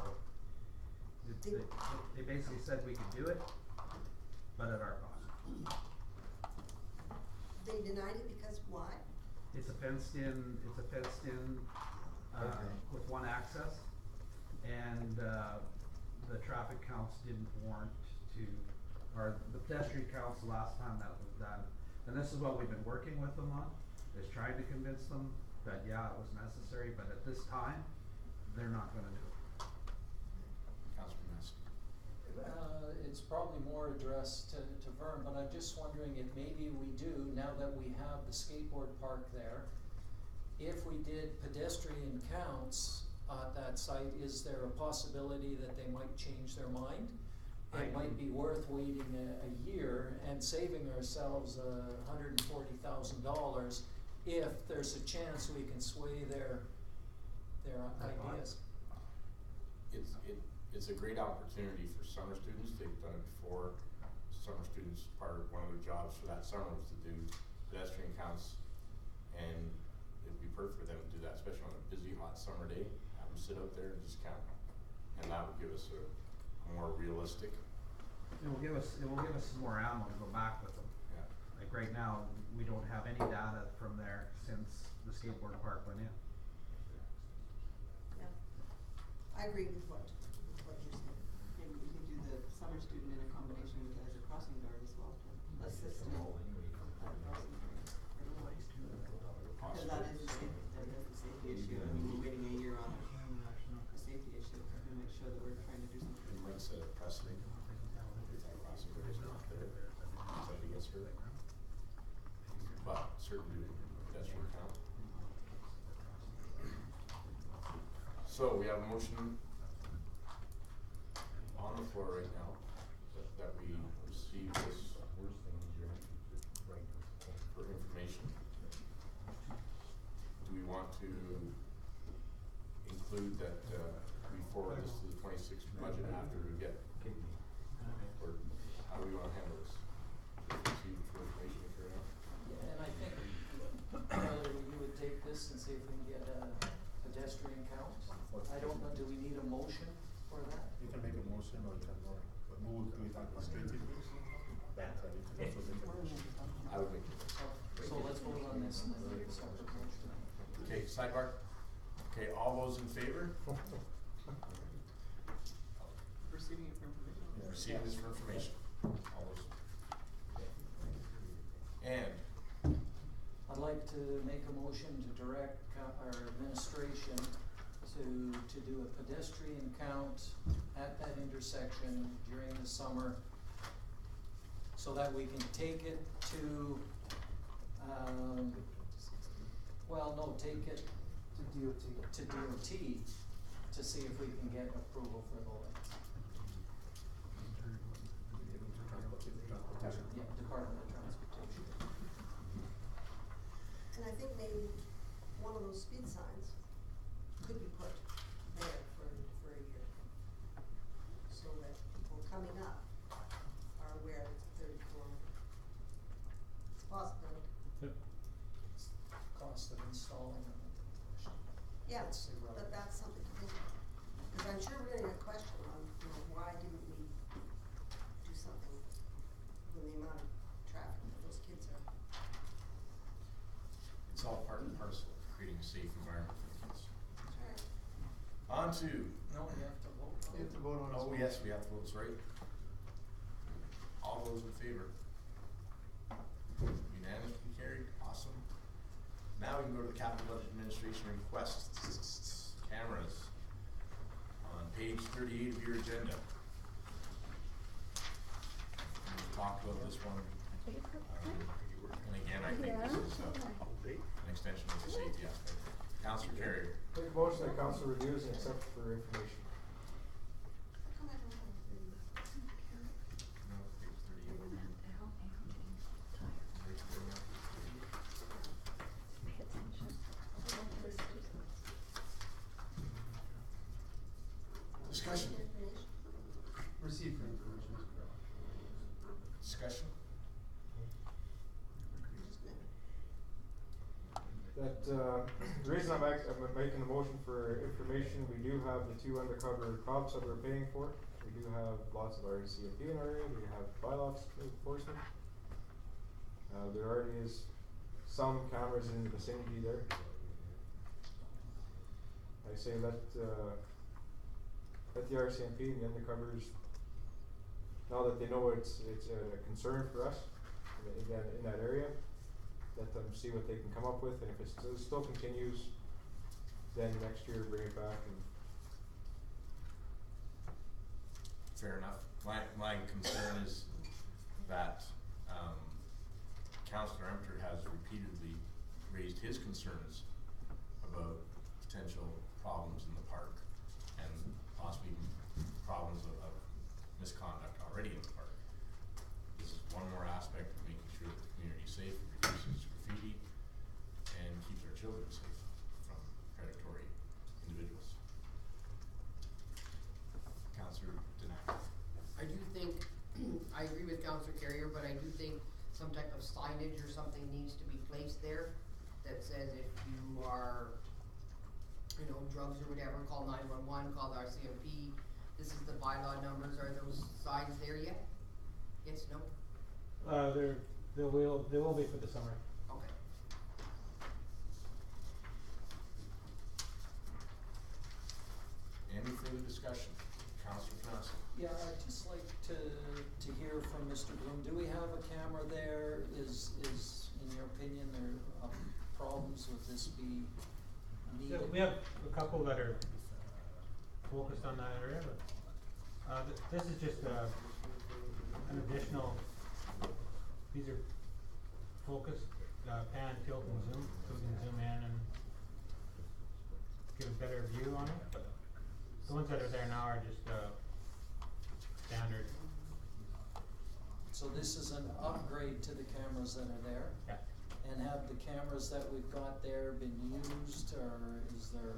they basically said we could do it, but at our cost. They denied it because why? It's a fenced in, with one access, and, the traffic counts didn't warrant to, or the pedestrian counts the last time that was done. And this is what we've been working with them on, is trying to convince them that, yeah, it was necessary, but at this time, they're not gonna do it. Councilor Massey. It's probably more addressed to Vern, but I'm just wondering if maybe we do, now that we have the skateboard park there, if we did pedestrian counts at that site, is there a possibility that they might change their mind? It might be worth waiting a year and saving ourselves $140,000 if there's a chance we can sway their ideas. It's a great opportunity for summer students. They've done it before. Summer students, one of their jobs for that summer was to do pedestrian counts, and it'd be perfect for them to do that, especially on a busy, hot summer day. Have them sit out there and just count, and that would give us a more realistic. It will give us some more ammo to go back with them. Yeah. Like right now, we don't have any data from there since the skateboard park went in. Yeah. I agree with what you're saying. Maybe we could do the summer student in a combination with the Ezra Crossing Guard as well to assist in that crossing guard. Because that is a safety issue. I mean, we're waiting a year on a safety issue to make sure that we're trying to do something. It might set a precedent. If that crossing guard is not there, somebody gets hurt. But certainly pedestrian count. So we have a motion on the floor right now that we receive this for information. Do we want to include that we forward this to the 26th budget after we get, or how do we want to handle this? Receive for information for now? Yeah, and I think whether you would take this and see if we can get a pedestrian count. I don't know, do we need a motion for that? You can make a motion or you can not, but move to it administratively. That, you can also make a motion. I would make it. So let's vote on this and then make a separate motion. Okay, sidebar. Okay, all those in favor? Receiving it for information. Yeah. Receiving this for information. All those. And I'd like to make a motion to direct our administration to do a pedestrian count at that intersection during the summer, so that we can take it to, take it To DOT. to DOT to see if we can get approval for the lights. Yeah, Department of Transportation. And I think maybe one of those speed signs could be put there for a year. So that people coming up are aware it's a 30 kilometer. It's a possibility. Cost of installing them. Yeah, That's irrelevant. but that's something to think about. Cause I'm sure we're gonna get a question on, why didn't we do something with the amount of traffic that those kids are. it's all part and parcel of creating a safe environment for kids. Sure. On to, No, we have to vote. You have to vote on it. oh yes, we have to vote, sorry. All those in favor? Unanimously carried, awesome. Now we can go to the capital budget administration requests, cameras. On page 38 of your agenda. We've talked about one. And again, I think this is an extension of the safety aspect. Councillor Carrier. Make a motion that council reviews and accepts for information. No, page 38. Discussion. Receive for information. Discussion. That, the reason I'm making the motion for information, we do have the 2 undercover cops that we're paying for. We do have lots of RCMP in our area, we have bylaws enforcement. There already is some cameras in the vicinity there. I say let the RCMP and the undercovers, now that they know it's a concern for us in that area, let them see what they can come up with, and if it still continues, then next year bring it back and. Fair enough. My concern is that, Councillor Emter has repeatedly raised his concerns about potential problems in the park and possibly problems of misconduct already in the park. This is one more aspect of making sure that the community is safe, reduces graffiti, and keeps our children safe from predatory individuals. Councillor Dinac. I do think, I agree with Councillor Carrier, but I do think some type of signage or something needs to be placed there that says if you are, you know, drugs or whatever, call 911, call the RCMP, this is the bylaw numbers, are those signs there yet? Yes, no? They will be for the summer. Okay. Any further discussion? Councillor Canassa. Yeah, I'd just like to hear from Mr. Bloom. Do we have a camera there? Is in your opinion there problems with this be Yeah, needed? we have a couple that are focused on that area, but this is just an additional. These are focused, pan, tilt, and zoom, so we can zoom in and get a better view on it. But the ones that are there now are just standard. So this is an upgrade to the cameras that are there? Yeah. And have the cameras that we've got there been used, or is there?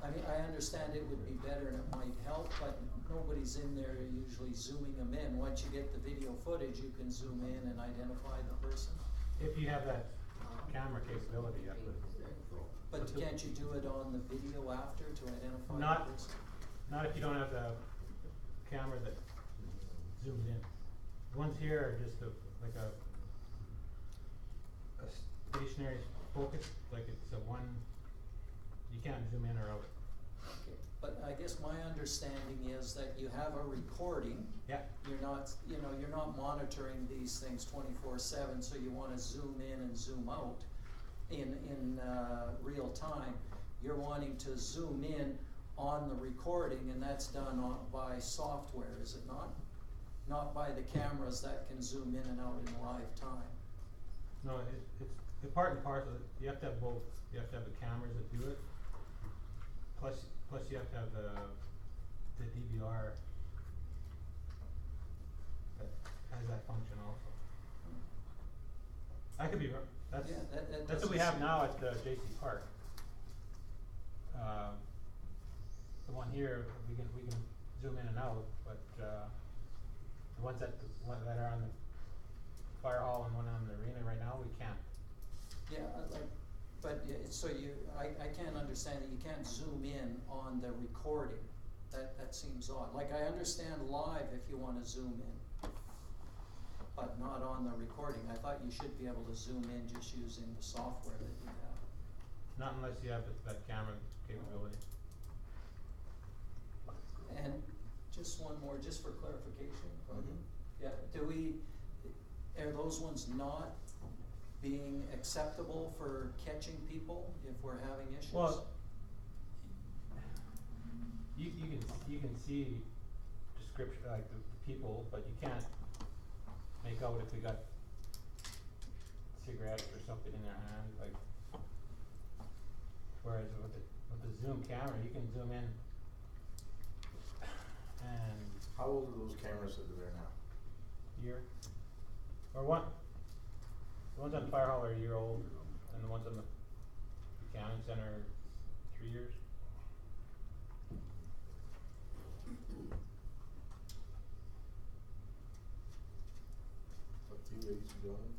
I mean, I understand it would be better and it might help, but nobody's in there usually zooming them in. Once you get the video footage, you can zoom in and identify the person. If you have that camera capability, yeah. But can't you do it on the video after to identify Not- the person? Not if you don't have the camera that zooms in. The ones here are just like a stationary focus, like it's a one, you can't zoom in or out. Okay, but I guess my understanding is that you have a recording. Yeah. You're not, you're not monitoring these things 24/7, so you wanna zoom in and zoom out in real time. You're wanting to zoom in on the recording, and that's done by software, is it not? Not by the cameras that can zoom in and out in live time. No, it's the part and parcel. You have to have both. You have to have the cameras that do it. Plus you have to have the DVR that has that function also. I could be wrong. That's Yeah, that's what we doesn't have now at JC Park. The one here we can zoom in and out, but the ones that are on the fire hall and one on the arena right now, we can't. Yeah, but so I can't understand that you can't zoom in on the recording. That seems odd. Like, I understand live if you wanna zoom in, but not on the recording. I thought you should be able to zoom in just using the software that you have. Not unless you have that camera capability. And just one more, just for clarification, pardon? Mhm. Yeah, are those ones not being acceptable for catching people if we're having issues? Well, you can see description like the people, but you can't make out if they got cigarettes or something in their hand, like. Whereas with the zoom camera, you can zoom in and How old are those cameras that are there now? year, or the ones on the fire hall are a year old, and the ones on the accounting center are 3 years. Up to you, ladies and gentlemen.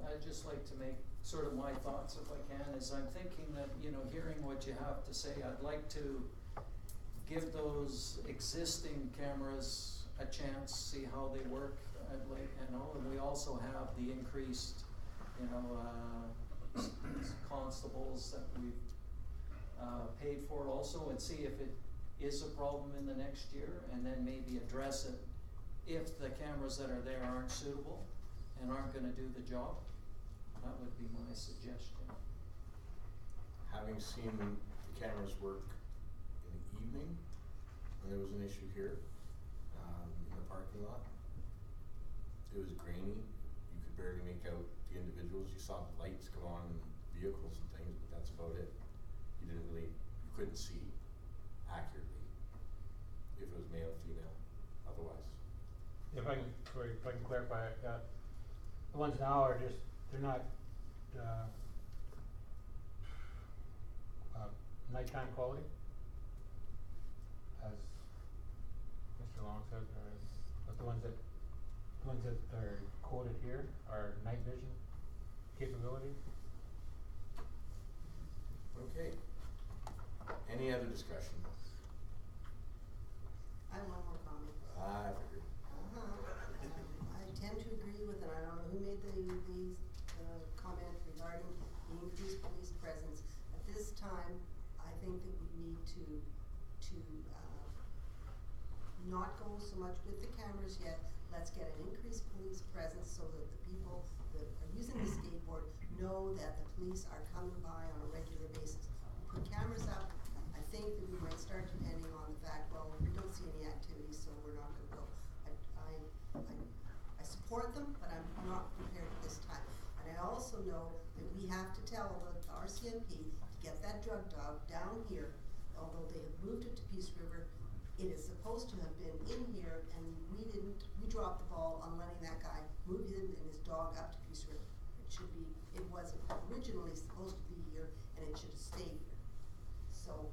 I'd just like to make sort of my thoughts, if I can, is I'm thinking that, you know, hearing what you have to say, I'd like to give those existing cameras a chance, see how they work. I'd like, you know, and we also have the increased, you know, constables that we've paid for also, and see if it is a problem in the next year, and then maybe address it if the cameras that are there aren't suitable and aren't gonna do the job. That would be my suggestion. Having seen the cameras work in the evening, when there was an issue here, in the parking lot, it was grainy. You could barely make out the individuals. You saw the lights go on in vehicles and things, but that's about it. You couldn't see accurately if it was male, female, otherwise. If I can clarify, the ones now are just, they're not, nighttime quality, as Mr. Long said, but the ones that are quoted here are night vision capability. Okay. Any other discussion? I have one more comment. I figured. I tend to agree with, and I don't know who made the comment regarding the increased police presence. At this time, I think that we need to not go so much with the cameras yet. Let's get an increased police presence so that the people that are using the skateboard know that the police are coming by on a regular basis. Put cameras up, I think that we might start depending on the fact, well, we don't see any activity, so we're not gonna go. I support them, but I'm not prepared at this time. And I also know that we have to tell the RCMP to get that drug dog down here, although they have moved it to Peace River. It is supposed to have been in here, and we dropped the ball on letting that guy move him and his dog up to Peace River. It wasn't originally supposed to be here, and it should have stayed here. So,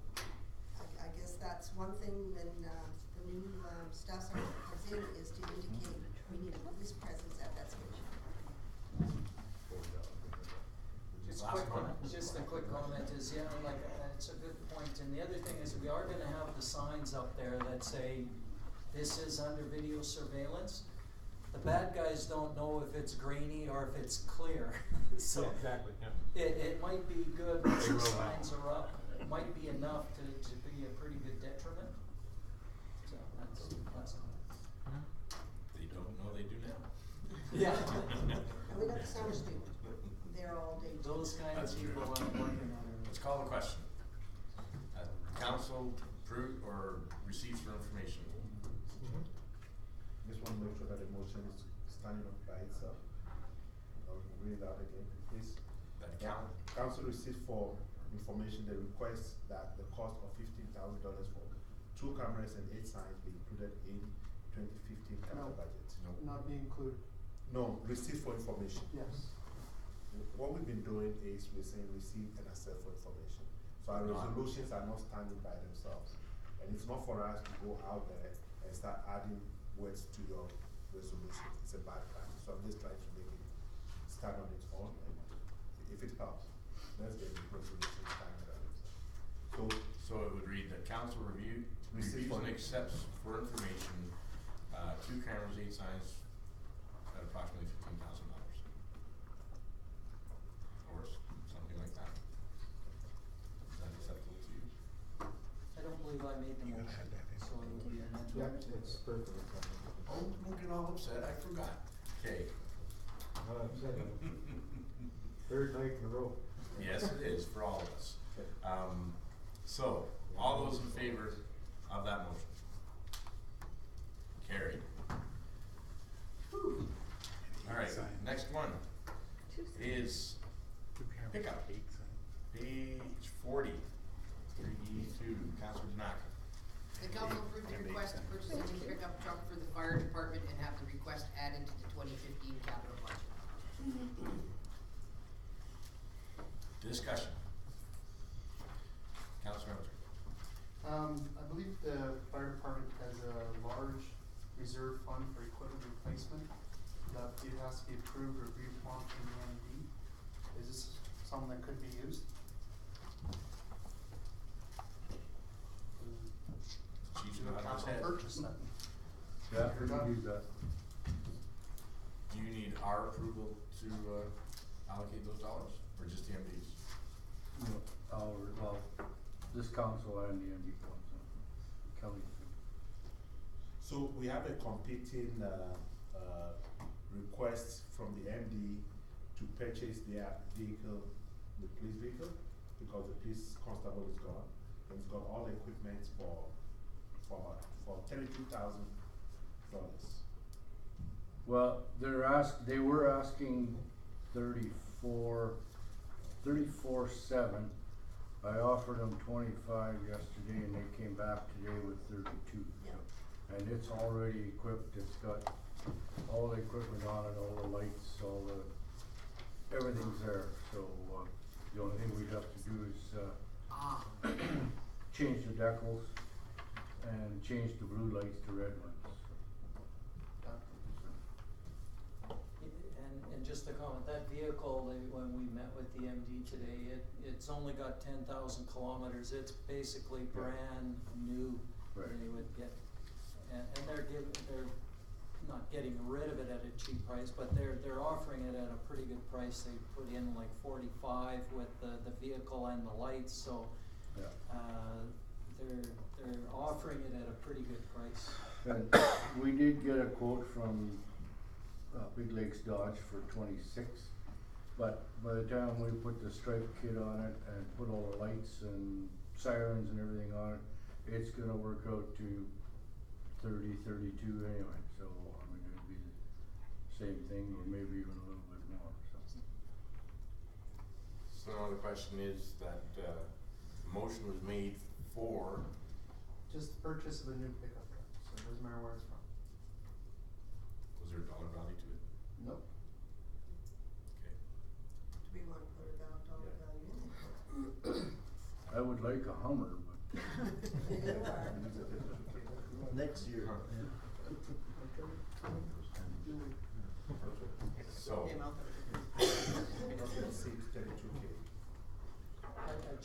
I guess that's one thing when, the new, staff sergeant comes in, is to indicate we need a police presence at that station. Just a quick comment is, yeah, like, it's a good point, and the other thing is we are gonna have the signs up there that say, this is under video surveillance. The bad guys don't know if it's grainy or if it's clear, so. Yeah, exactly, yeah. It might be good once They the will know. signs are up, it might be enough to be a pretty good detriment. So that's all. They don't know they do now. Yeah. And we got the summer student, they're all day. Those kind of That's true. people I'm working on Let's call the question. Council approve or receives for information. Just want to make sure that the motion is standing up by itself. I'll read it out again, please. That count. Council received for information the request that the cost of $15,000 for 2 cameras and 8 signs be included in 2015 capital No. budget. No. Not being included, No, received for information. yes. What we've been doing is we're saying receive and accept for information. So our Not- resolutions are not standing by themselves. And it's not for us to go out there and start adding words to your resolution. It's a bad practice. So I'm just trying to make it stand on its own, and if it helps, let's get the resolution standing on itself. So it would read that council reviews Receive for- and accepts for information, 2 cameras, 8 signs at approximately $15,000. Or something like that. Is that acceptable to you? I don't believe I made the motion, so it would be an amendment. Yeah, it's perfect. Oh, don't get all upset, I forgot. Okay. Not upset. Third night in a row. Yes, it is for all of us. So, all those in favor of that motion? Carried. Whew. truck for the fire department and have the request added to the 2015 capital budget. Discussion. Councilor Hunter. I believe the fire department has a large reserve fund for equipment replacement that it has to be approved or agreed upon from the MD. Is this something that could be used? Chief's Do a nodding his capital head. purchase then? Yeah, You're we done. can use that. Do you need our approval to allocate those dollars, or just the MD's? Well, this council and the MD council, Kelly. So we have a competing request from the MD to purchase their vehicle, the police vehicle, because the police constable is gone. And it's got all the equipment for $32,000. Well, they were asking 34.7. I offered them 25 yesterday and they came back today with 32. Yeah. And it's already equipped, it's got all the equipment on it, all the lights, everything's there. So, the only thing we'd have to do is, change the decals and change the blue lights to red ones. And just to comment, that vehicle, when we met with the MD today, it's only got 10,000 kilometers. It's basically brand new. Right. They would get, and they're not getting rid of it at a cheap price, but they're offering it at a pretty good price. They put in like 45 with the vehicle and the lights, so Yeah. they're offering it at a pretty good price. And we did get a quote from Big Lakes Dodge for 26, but by the time we put the stripe kit on it and put all the lights and sirens and everything on it, it's gonna work out to 30, 32 anyway, so I mean it'd be the same thing or maybe even a little bit more, so. So now the question is that, motion was made for, Just the purchase of a new pickup truck, so it doesn't matter where it's from. was there a dollar value to it? Nope. Okay. Do we wanna put a dollar value in it? I would like a Hummer, but There you are. Next year. So, The amount that Seems 32K. I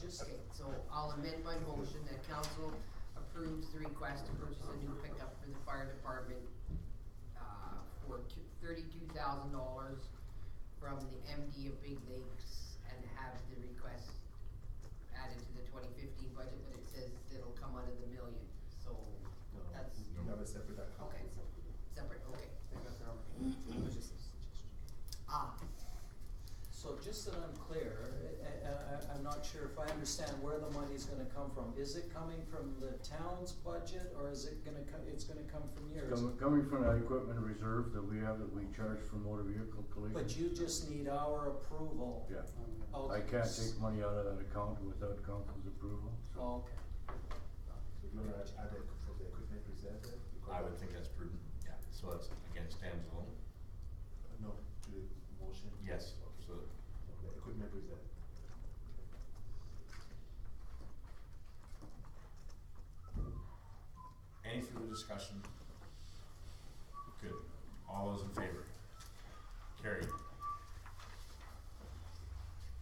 just, Okay, so I'll amend my motion that council approves the request to purchase a new pickup for the fire department, for $32,000 from the MD of Big Lakes and have the request added to the 2015 budget, but it says it'll come out of the million, so No, that's, you have a separate account. okay, separate, okay. They got their own. so just that I'm clear, I'm not sure if I understand where the money's gonna come from. Is it coming from the town's budget, or is it gonna it's gonna come from yours? coming from that equipment reserve that we have that we charge for motor vehicle collision. But you just need our approval. Yeah. Okay. I can't take money out of that account without council's approval, so. Okay. So you wanna add it for the equipment reserve there? I would think that's prudent, yeah, so it's, again, stands alone. No, to the motion? Yes, so, The equipment reserve. any further discussion? Good, all those in favor? Carried.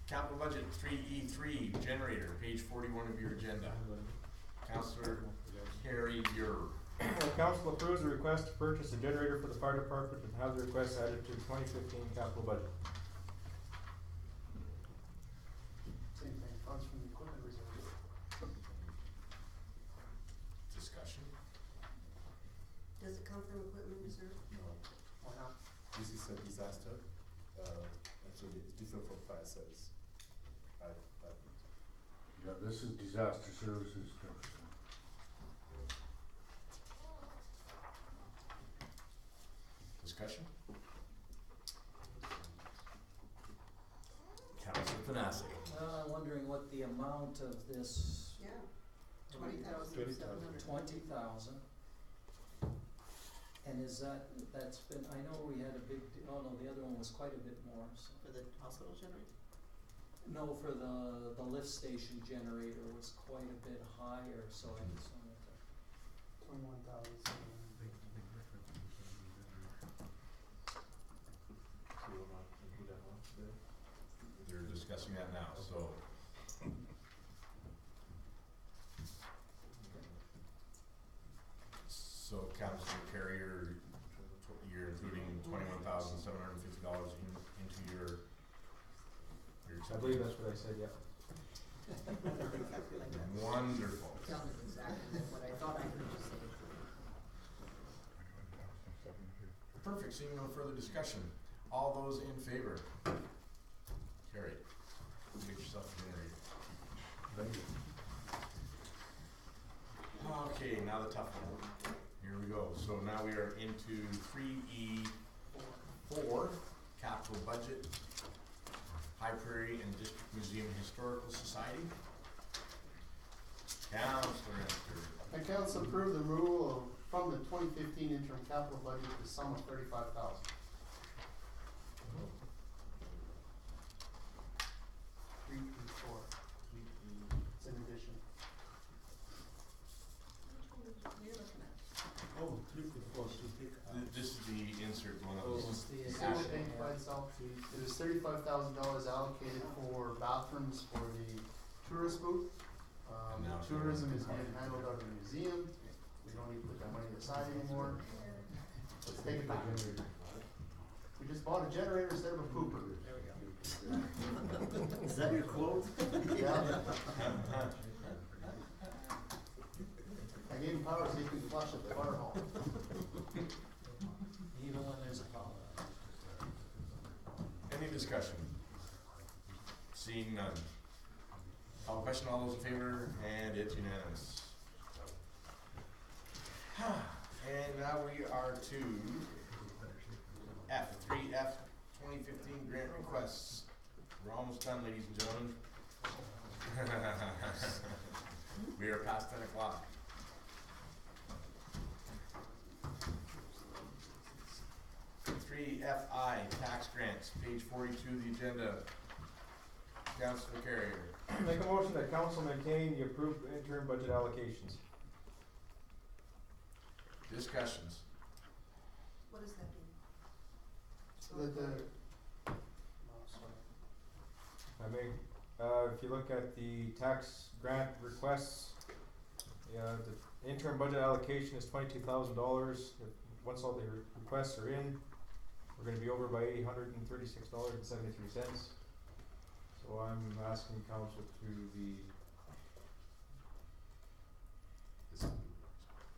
Capital budget 3E3, generator, page 41 of your agenda. Councillor Carey, your Council approves a request to purchase a generator for the fire department and have the request added to the 2015 capital budget. Same thing, funds from the equipment reserve. discussion. Does it come from equipment reserve? No, Why not? this is a disaster, actually it's different from fire service. Yeah, this is disaster services stuff, so. Discussion? Councillor Panassi. I'm wondering what the amount of this Yeah. 20,700. 20,000. is that's been, I know we had a big, oh no, the other one was quite a bit more, so. For the hospital generator? No, for the lift station generator was quite a bit higher, so I just wanted to. 21,700. They're discussing that now, so. So Councilor Carrier, you're including $21,750 into your I believe that's what I said, yeah. Wonderful. Sounded exactly like what I thought I heard you say. Perfect, seeing no further discussion. All those in favor? Carried. Get yourself a generator. Thank you. Okay, now the tough one. Here we go. So now we are into 3E4, capital budget, High Prairie and District Museum Historical Society. Councilor Enter. The council approved the removal from the 2015 interim capital budget the sum of $35,000. Three and four. It's in addition. Which one are you looking at? Oh, 354, to pick up. This is the insert one that was. This is the Single addition, thing yeah. by itself, there was $35,000 allocated for bathrooms for the tourist booth. And now it's Tourism going is being handled out of the museum, we don't need to put that money aside anymore. Let's take it back. We just bought a generator instead of a pooper. There we go. Is that your quote? Yeah. I gave him power so he can flush at the water hole. Even when there's a problem. Any discussion? Seeing none. Call question, all those in favor, and it's unanimous. And now we are to F, 3F 2015 grant requests. We're almost done, ladies and gentlemen. We are past 10 o'clock. Three FI, tax grants, page 42 of the agenda. Councilor Carrier. Make a motion that council maintain the approved interim budget allocations. Discussions. What does that mean? So that the, oh, sorry. I mean, if you look at the tax grant requests, yeah, the interim budget allocation is $22,000. Once all the requests are in, we're gonna be over by $836.73. So I'm asking council to be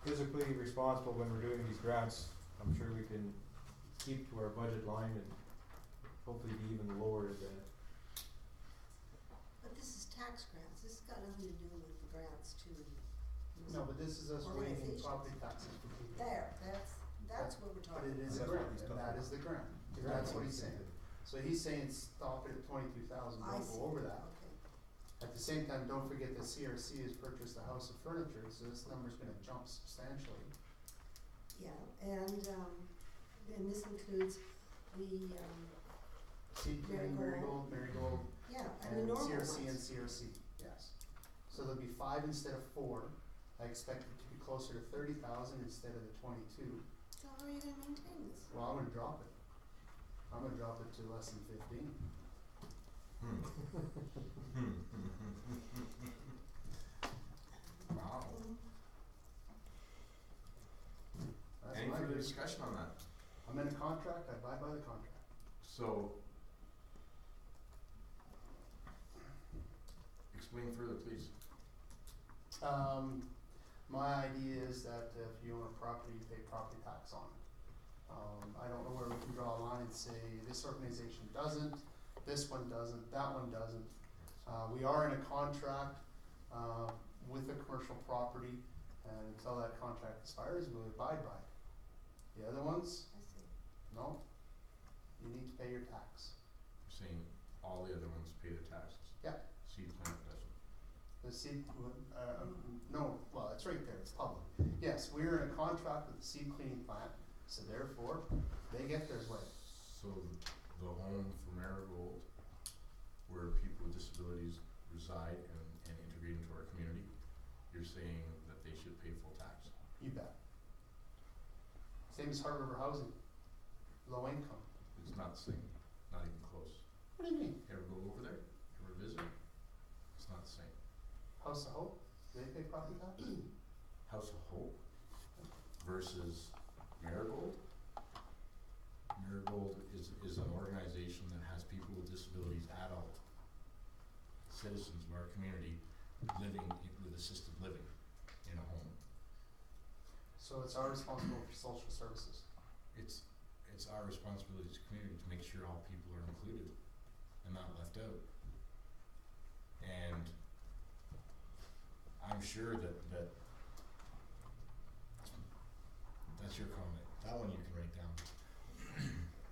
physically responsible when we're doing these grants. I'm sure we can keep to our budget line and hopefully be even lower than. But this is tax grants, this has got nothing to do with the grants to. No, but this is us waiving Organizations. property taxes for people. There, that's what we're But talking it about. is a That's what grant, he's and talking that about. is the grant, The that's grant what is he's saying. saying. So he's saying stop it at 22,000, I don't see, go over that. okay. At the same time, don't forget that CRC has purchased a house of furniture, so this number's gonna jump substantially. Yeah, and this includes the, Seed King, Marigold. Marigold, yeah, and the and normal CRC and ones. CRC, yes. So there'll be 5 instead of 4. I expect it to be closer to 30,000 instead of the 22. So how are you gonna maintain this? Well, I'm gonna drop it. I'm gonna drop it to less than 15. Wow. That's Any my further view. discussion on that? I'm in a contract, I abide by the contract. So, explain further, please. My idea is that if you own a property, you pay property tax on it. I don't know where we can draw a line and say this organization doesn't, this one doesn't, that one doesn't. We are in a contract, with a commercial property, and until that contract expires, we'll abide by it. The other ones, I see. no, you need to pay your tax. You're saying all the other ones pay their taxes? Yeah. Seed plant doesn't. The seed, no, well, it's right there, it's public. Yes, we're in a contract with the seed cleaning plant, So therefore, they get their way. So the home for Marigold, where people with disabilities reside and integrate into our community, you're saying that they should pay full tax? You bet. Same as Hard River Housing, low income. It's not the same, not even close. What do you mean? Ever go over there? Ever visit? It's not the same. House of Hope, do they pay property tax? House of Hope versus Marigold. Marigold is an organization that has people with disabilities, adult citizens of our community living with assisted living in a home. So it's our responsibility for social services. It's our responsibility as a community to make sure all people are included and not left out. And I'm sure that that's your comment. That one you can write down.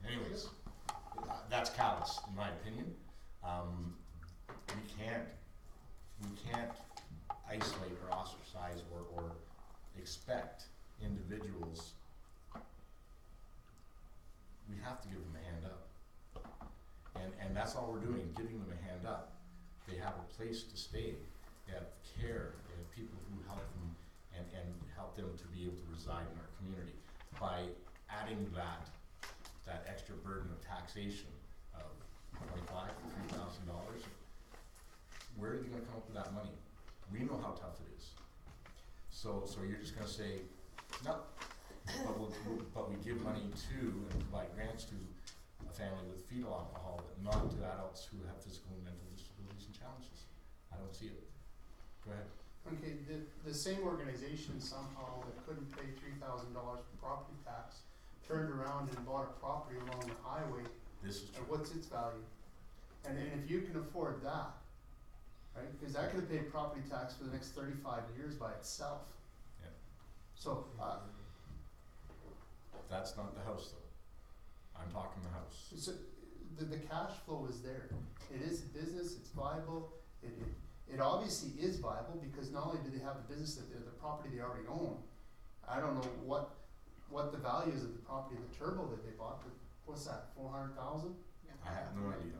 Anyways, that's callous in my opinion. We can't isolate or ostracize or expect individuals. We have to give them a hand up. And that's all we're doing, giving them a hand up. They have a place to stay. They have care. They have people who help them and help them to be able to reside in our community. By adding that extra burden of taxation of $25,000 to $3,000, where are they gonna come up with that money? We know how tough it is. So you're just gonna say, no, but we give money to and provide grants to a family with fetal alcohol, but not to adults who have physical and mental disabilities and challenges. I don't see it. Go ahead. Okay, the same organization somehow that couldn't pay $3,000 for property tax turned around and bought a property along the highway. This is And true. what's its value? And if you can afford that, right, because that could have paid property tax for the next 35 years by itself. Yeah. So, That's not the house though. I'm talking the house. so the cash flow is there. It is a business, it's viable, it obviously is viable because not only do they have the business that the property they already own, I don't know what the value is of the property, the turbo that they bought, but what's that, 400,000? Yeah, I have no idea.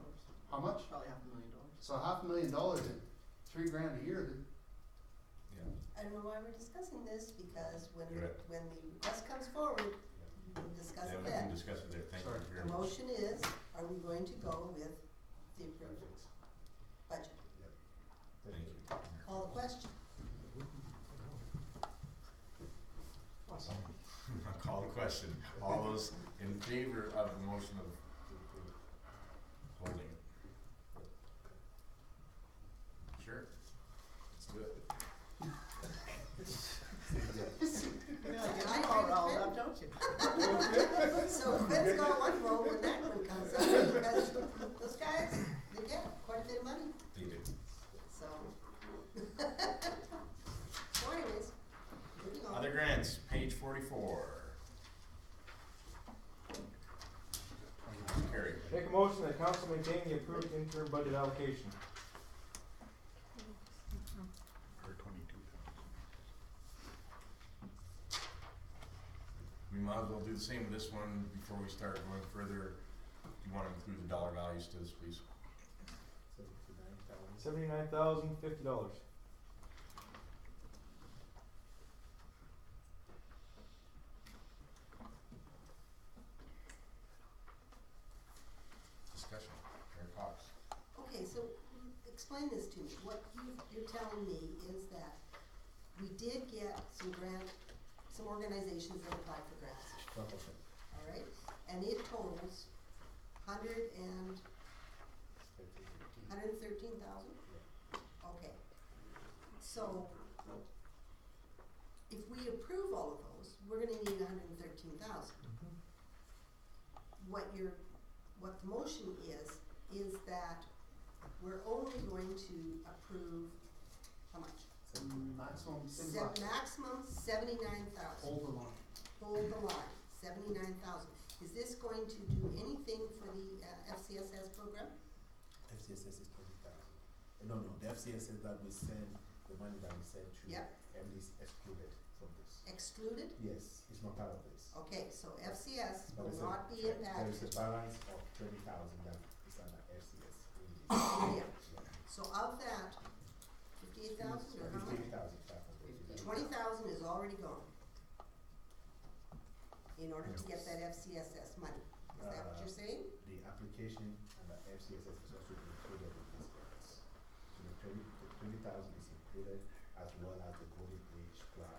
How much? Probably $500,000. So $500,000 at $3,000 a year, Yeah. I don't know why we're discussing this, because when Right. the request comes forward, we'll discuss Yeah, it we then. can discuss it there. Thank Sorry. you very The much. motion is, are we going to go with the approved budget? Thank you. Call the question. I'll call the question. All those in favor of the motion of holding it? Sure. Let's do it. Yeah, you all riled up, don't you? So Quinn's got one roll when that one comes up, because those guys, they get quite a bit of money, They do. so. So anyways, moving on. Other grants, page 44. Carried. Make a motion that council maintain the approved interim budget allocation. We might as well do the same with this one before we start going further. Do you want to include the dollar values to this, please? $79,050. Discussion. Mayor Cox. Okay, so explain this to me. What you're telling me is that we did get some organizations that applied for grants. All right, and it totals $113,000. Okay, so if we approve all of those, we're gonna need $113,000. What the motion is that we're only going to approve how much? maximum, Maximum $79,000. hold the line. Hold the line, $79,000. Is this going to do anything for the FCSS program? FCSS is 20,000. No, the FCSS that we send, the money that we send to Yep. MD is excluded from this. Excluded? Yes, it's not part of this. Okay, so FCS But will it's not be There impacted. is a balance of 20,000 that is under FCS. Yeah. So of that, 58,000 or how much? 58,500. 20,000 is already gone. In order to get that FCSS money. Is that what you're saying? The application under FCSS is also included in this grants. So the 20,000 is included as well as the Golden Age Club.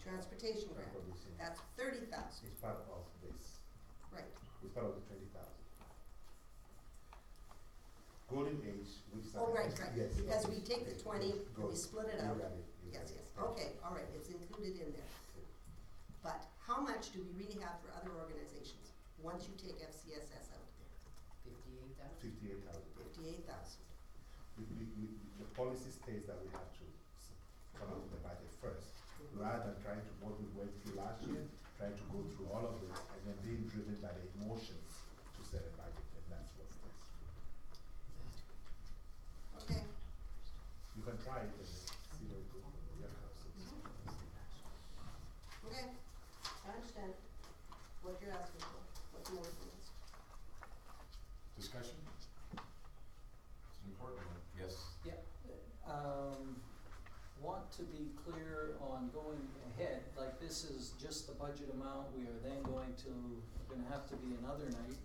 Transportation grant, Transportation. that's 30,000, It's part of this. right. It's part of the 20,000. Golden Age, which is. Oh, right, Yes. because we okay, take the okay, 20 and good. we split it You out. got it, you Yes, got it. yes, Thank you. okay, all right, it's included in there. But how much do we really have for other organizations, once you take FCSS out? 58,000? 58,000. 58,000. The policy states that we have to come up with the budget first, rather than trying to, what we went through last year, trying to go through all of this, and then being driven by the emotions to set a budget, and that's what it is. Okay, You can try it and see what it goes. okay, I understand what you're asking for, what you want from us. Discussion? It's an important one. Yes. Yeah, want to be clear on going ahead, like this is just the budget amount, we are then gonna have to be another night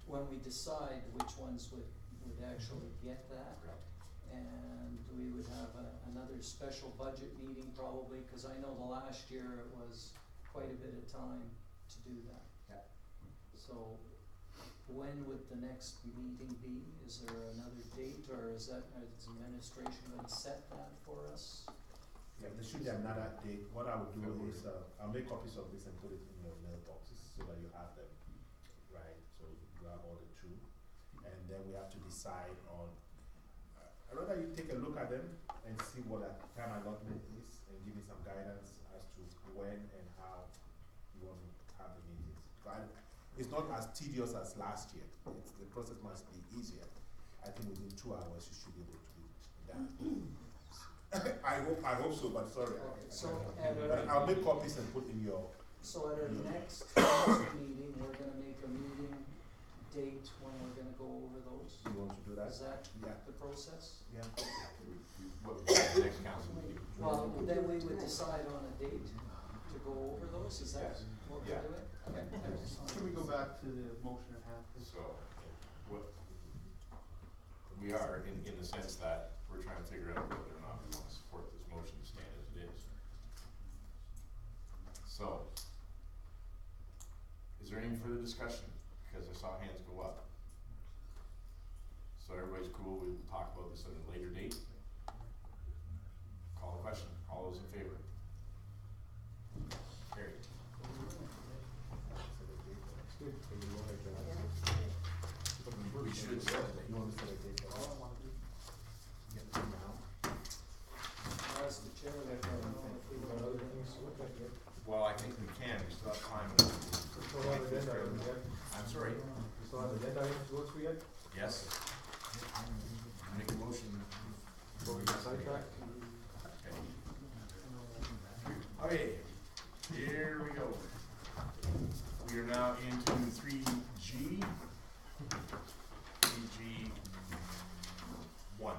when we decide which ones would actually get that. And we would have another special budget meeting probably, cause I know the last year it was quite a bit of time to do that. Yeah. So, when would the next meeting be? Is there another date, or is administration gonna set that for us? Yeah, there should be another date. What I would do is, I'll make copies of this and put it in your mailboxes so that you have them, right? So you have all the two. And then we have to decide on, I'd rather you take a look at them and see what that time allotment is and give me some guidance as to when and how you want to have the meetings. But it's not as tedious as last year. The process must be easier. I think within 2 hours you should be able to be done. I hope so, but sorry. Okay, so But I'll make copies and put in your. So at our next council meeting, we're gonna make a meeting date when we're gonna go over those? You want to do that? Is that Yeah. the process? Yeah. What would be the next council meeting? Well, then we would decide on a date to go over those, is that Yes. what we're Yeah. doing? Okay. Should we go back to the motion at hand? So, what, we are in the sense that we're trying to figure out whether or not we wanna support this motion to stand as it is. So, is there any further discussion? Because I saw hands go up. So everybody's cool, we will talk about this at a later date? Call the question, all those in favor? Carried. We should set it. You want to set a date for all? Get them now. As the chair, I don't know if we We've got other things to look at here. Well, I think we can, we still have time. We still have agenda items yet. I'm sorry, We still have agenda items to go through yet. yes? Make a motion. Before we get sidetracked. Okay, here we go. We are now into 3G. 3G1.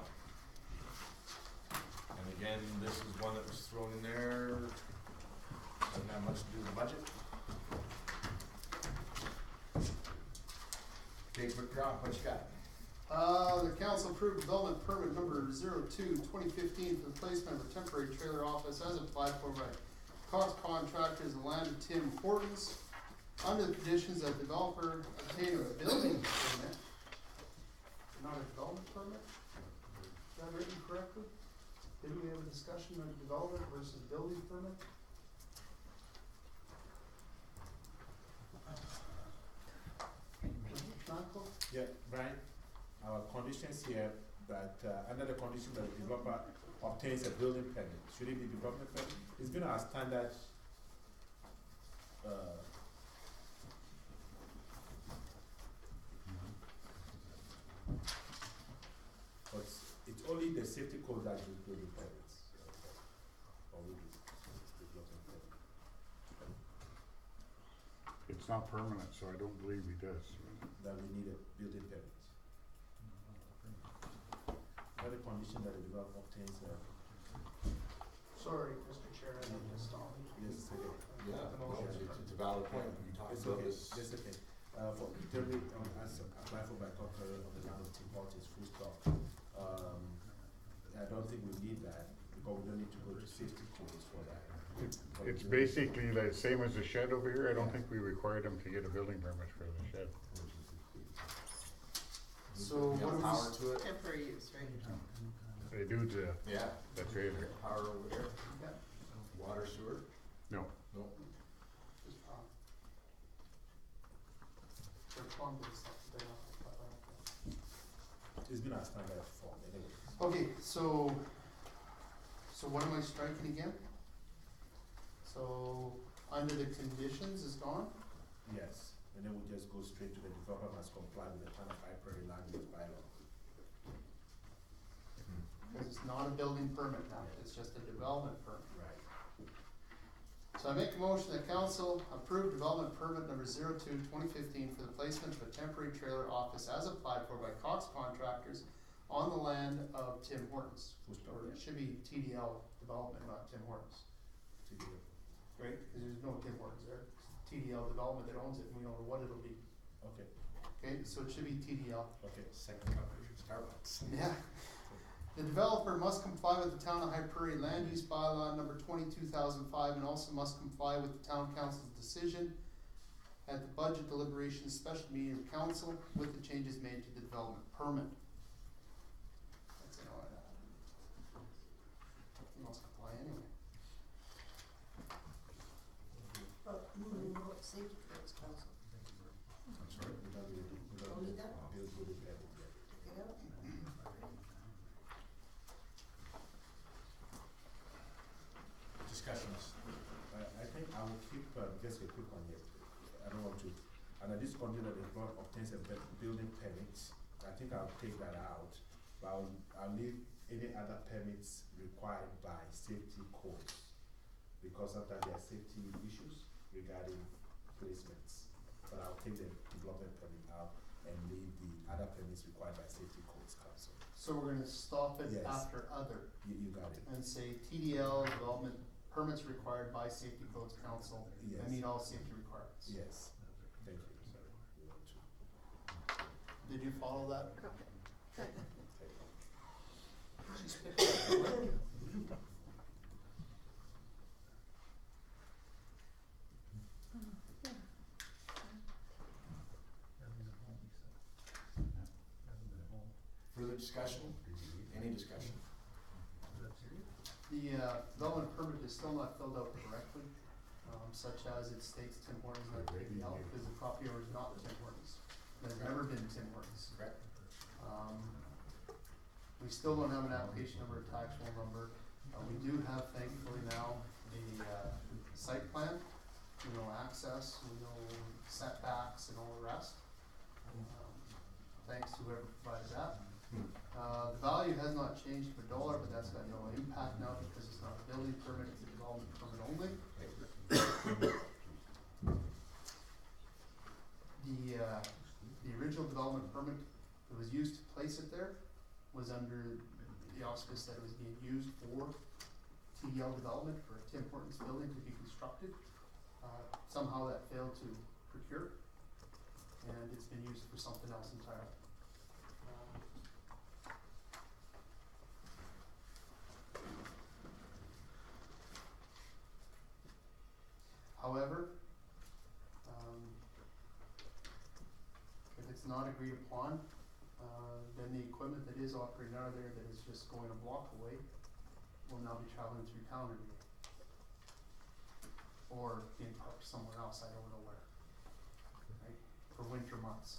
And again, this is one that was thrown in there, doesn't have much to do with the budget. Okay, quick drop, what you got? The council approved development permit number 02/2015 for the placement of a temporary trailer office as applied for by Cox Contractors and Land of Tim Hortons under the conditions that developer obtain a building permit, not a development permit? Is that written correctly? Didn't we have a discussion on development versus building permit? Franco? Yeah, Brian, our conditions here, that, under the condition that the developer obtains a building permit, should it be development permit? It's been our standard, but it's only the safety code that gives building permits, or we do development permit. It's not permanent, so I don't believe he does. that we need a building permit. Another condition that the developer obtains, Sorry, Mr. Chair, I need to stop. yes, it's okay. Yeah, no, it's a valid point, we talked It's about okay, this. it's okay. For Terry, as applied for by Cocker on the land of Tim Hortons, full stop. I don't think we need that, because we don't need to go to safety codes for that. It's basically the same as the shed over here. I don't think we required him to get a building permit for the shed. So You what have do we, power to it, Temporary use, right? They do the, yeah, the trailer. power over there, yeah, water, sewer, No, no, just, they're plumbing stuff, they're not, It's been our standard form anyway. okay, so what am I striking again? So, under the conditions is gone? Yes, and then we just go straight to the developer must comply with the Town of High Prairie land use bylaw. Cause it's not a building permit now, it's just a development permit. Right. So I make a motion that council approve development permit number 02/2015 for the placement of a temporary trailer office as applied for by Cox Contractors on the land of Tim Hortons. Full stop, Or it yeah. should be TDL Development, not Tim Hortons, To do it. right? Cause there's no Tim Hortons there, it's TDL Development that owns it, and we don't know what it'll be. Okay, Okay, so it should be TDL. okay. second coverage, Starbucks. Yeah. The developer must comply with the Town of High Prairie Land Use Bylaw number 2005 and also must comply with the Town Council's decision at the budget deliberations special meeting of council with the changes made to the development permit. That's it, all I have. He must comply anyway. But, what safety codes council, I'm sorry, we don't really, we Don't need that? build building permit yet. take it out? Discussions, I think I will keep, just a quick one here. I don't want to, under this condition that the board obtains a building permit, I think I'll take that out. But I'll leave any other permits required by safety codes. Because sometimes there are safety issues regarding placements. But I'll take the development permit out and leave the other permits required by safety codes council. So we're gonna stop it Yes. after other You got it. and say TDL development permits required by Safety Codes Council Yes. and meet all safety requirements. Yes, thank you. We want to Did you follow that? take it. She's picking up the word. further discussion, any discussion? The development permit is still not filled out correctly, such as it states Tim Hortons not TDL, because the property owner is not Tim Hortons. There's never been Tim Hortons. Correct. We still don't have an application number or tax roll number. We do have thankfully now the site plan, we know access, we know setbacks and all the rest. Thanks to whoever provided that. The value has not changed per dollar, but that's got no impact now because it's not a building permit, it's a development permit only. The original development permit that was used to place it there was under the auspice that it was being used for TDL development for a Tim Hortons building to be constructed. Somehow that failed to procure, and it's been used for something else entirely. However, if it's not agreed upon, then the equipment that is operating out of there that is just going a block away will now be traveling through town every day. Or being parked somewhere else, I don't know where, right, for winter months.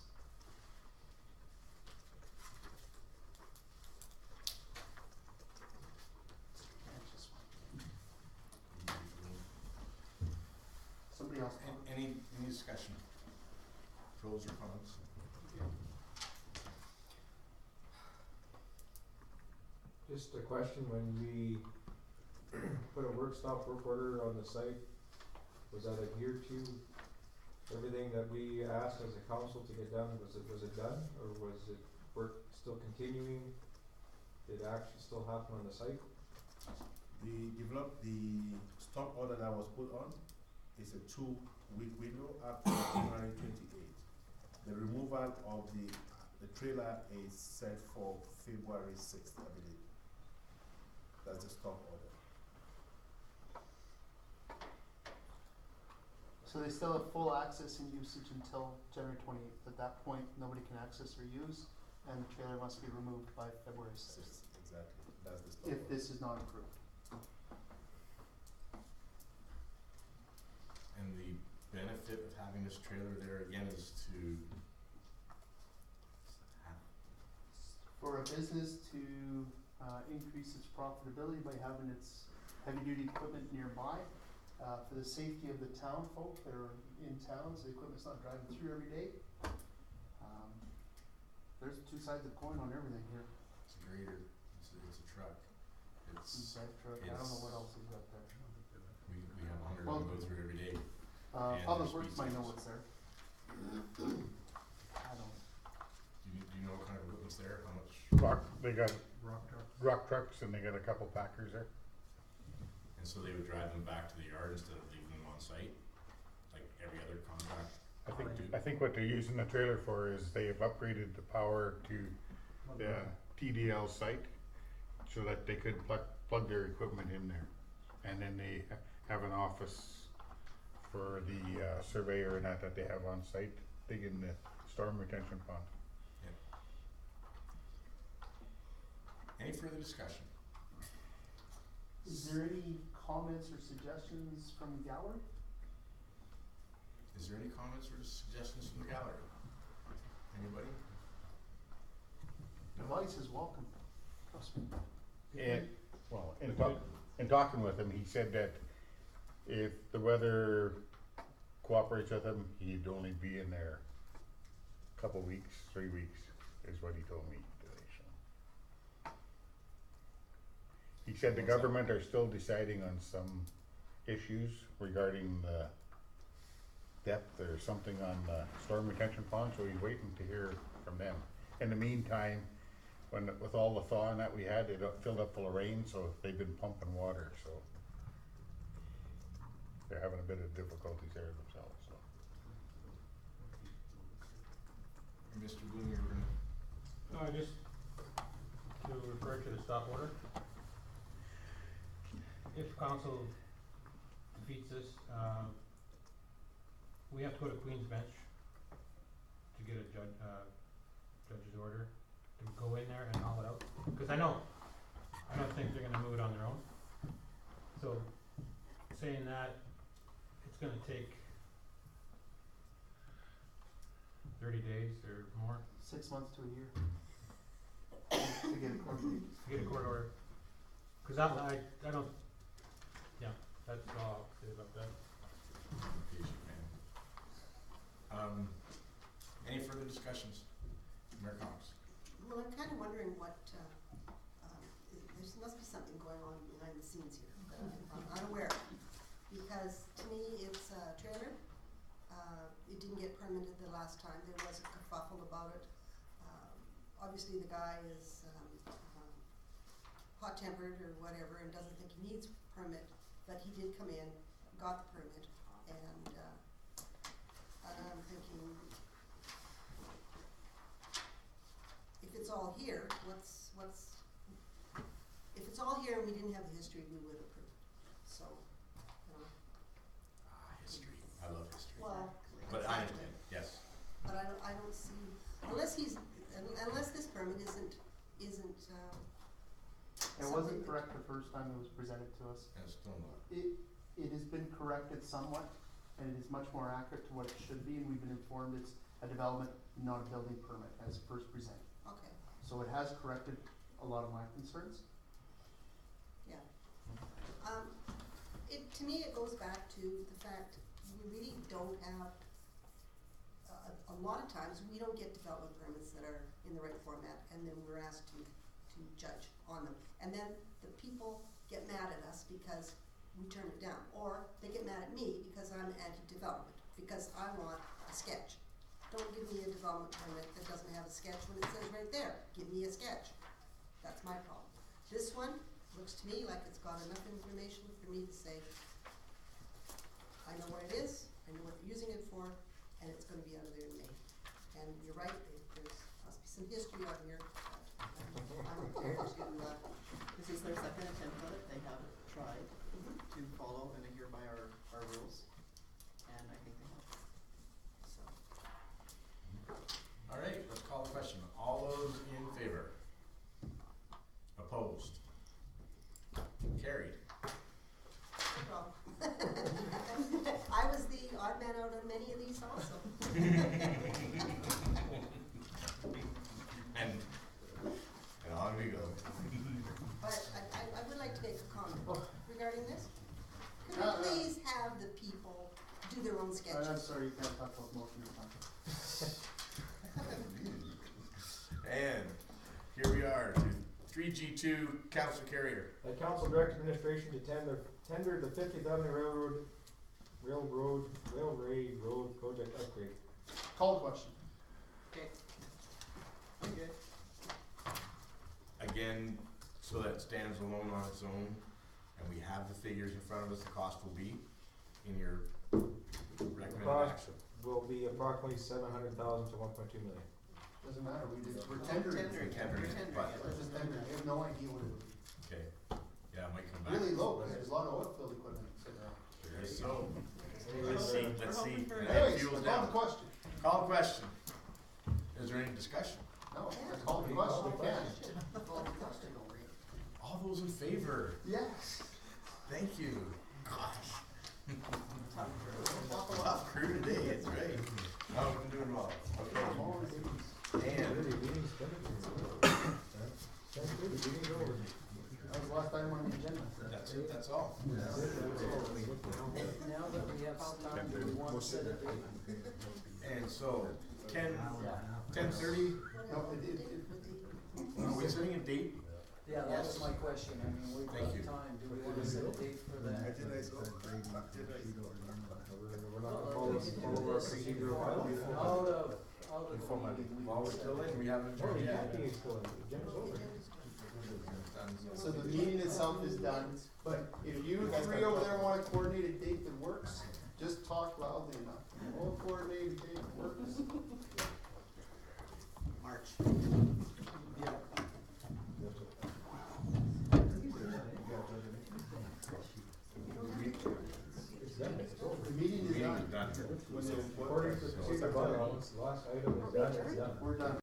Anxious one. Somebody else. Any discussion? Pros or cons? Just a question, when we put a work stop work order on the site, was that adhered to everything that we asked as a council to get done, was it done, or was it work still continuing? Did action still happen on the site? The stop order that was put on is a 2-week window after January 28th. The removal of the trailer is set for February 6th, I believe. That's the stop order. So they still have full access and usage until January 28th. At that point, nobody can access or use, and the trailer must be removed by February 6th. Exactly, that's the stop If order. this is not approved. And the benefit of having this trailer there again is to have, For a business to increase its profitability by having its heavy-duty equipment nearby, for the safety of the town folk that are in towns, the equipment's not driving through every day. There's two sides of the coin on everything here. it's a grader, it's a truck. It's, Side truck, I don't know what else he's got there. we have 100 Well, to go through every day. And Public there's Works might know speed what's there. I don't. Do you know what kind of equipment's there, how much? They got Rock trucks. rock trucks and they got a couple packers there. And so they would drive them back to the yard instead of leaving them on site, like every other contract? I think what they're using the trailer for is they have upgraded the power to the TDL site so that they could plug their equipment in there. And then they have an office for the surveyor and that they have on site, digging the storm retention pond. Any further discussion? Is there any comments or suggestions from the gallery? Is there any comments or suggestions from the gallery? Anybody? Advice is welcome, trust me. And, well, in talking with him, he said that if the weather cooperates with him, he'd only be in there a couple weeks, 3 weeks, is what he told me today, so. He said the government are still deciding on some issues regarding the depth or something on the storm retention pond, so he's waiting to hear from them. In the meantime, with all the thawing that we had, it filled up full of rain, so they've been pumping water, so they're having a bit of difficulties there themselves, so. Mr. Bloom, you were gonna, No, just to refer to the stop order. If council defeats this, we have to go to Queen's Bench to get a judge's order to go in there and haul it out. Cause I don't think they're gonna move it on their own. So, saying that, it's gonna take 30 days or more 6 months to a year. To get a court date. to get a court order. Cause I don't, yeah, that's all I'll say about that. patient man. Any further discussions? Mayor Cox? Well, I'm kind of wondering what, there must be something going on behind the scenes here that I'm unaware of. Because to me, it's a trailer. It didn't get permitted the last time. There was a kerfuffle about it. Obviously, the guy is hot-tempered or whatever and doesn't think he needs permit, but he did come in, got the permit, and I'm thinking, if it's all here, if it's all here and we didn't have the history, we would approve it. So, you know. History, I love history. Well, But I exactly. understand, yes. But I don't see, unless this permit isn't It wasn't correct the first time it was presented to us. And it's still not. It has been corrected somewhat, and it is much more accurate to what it should be, and we've been informed it's a development, not a building permit, as first presented. okay, So it has corrected a lot of my concerns. yeah. To me, it goes back to the fact we really don't have, a lot of times, we don't get development permits that are in the right format, and then we're asked to judge on them. And then the people get mad at us because we turn it down, or they get mad at me because I'm anti-development, because I want a sketch. Don't give me a development permit that doesn't have a sketch when it says right there, give me a sketch. That's my problem. This one looks to me like it's got enough information for me to say, I know what it is, I know what they're using it for, and it's gonna be out of there in May. And you're right, there's must be some history out here. I'm okay to, This is their second attempt at it, they have tried to follow and adhere by our rules, and I think they have. so. All right, let's call the question. All those in favor? Opposed? Carried. No problem. I was the odd man out on many of these also. And on we go. But I would like to make a comment regarding this. Could we please have the people do their own sketches? I'm sorry, you can't talk about motion of time. And here we are, to 3G2, Council Carrier. The council directs administration to tender the 50th Avenue Railway Road project upgrade. Call the question. Okay. Okay. Again, so that stands alone on its own, and we have the figures in front of us, the cost will be in your recommended Cost action. will be approximately 700,000 to 1.2 million. Doesn't matter, we're tendering. Tendering, but, We're just tendering, we have no idea what it would be. okay, yeah, it might come back. Really low, because there's a lot of oil field equipment sitting around. There is so. Let's see, let's see. And that Anyways, fuels call down. the question. Call the question. Is there any discussion? No, call the question, we can. All those in favor? Yes. Thank you. Gosh. Tough crew today, it's great. No, we've been doing well. Okay. And That was the last item on the agenda. that's it, that's all. Now that we have some time, do we want to set a date? And so, 10:30, No, are we setting a date? Yeah, that was my question, I mean, we've Thank got you. time, do we want to set a date for that? We're not gonna follow our procedural bylaws. Out of While we're still in, we haven't. Oh, the acting is still in, the agenda's over. So the meeting itself is done, but if you three over there wanna coordinate a date that works, just talk loudly enough. We'll coordinate a date that works. March. It's done, it's over. The meeting is done. Done. When the- According to the procedural bylaws, the last item is done, it's done. We're done.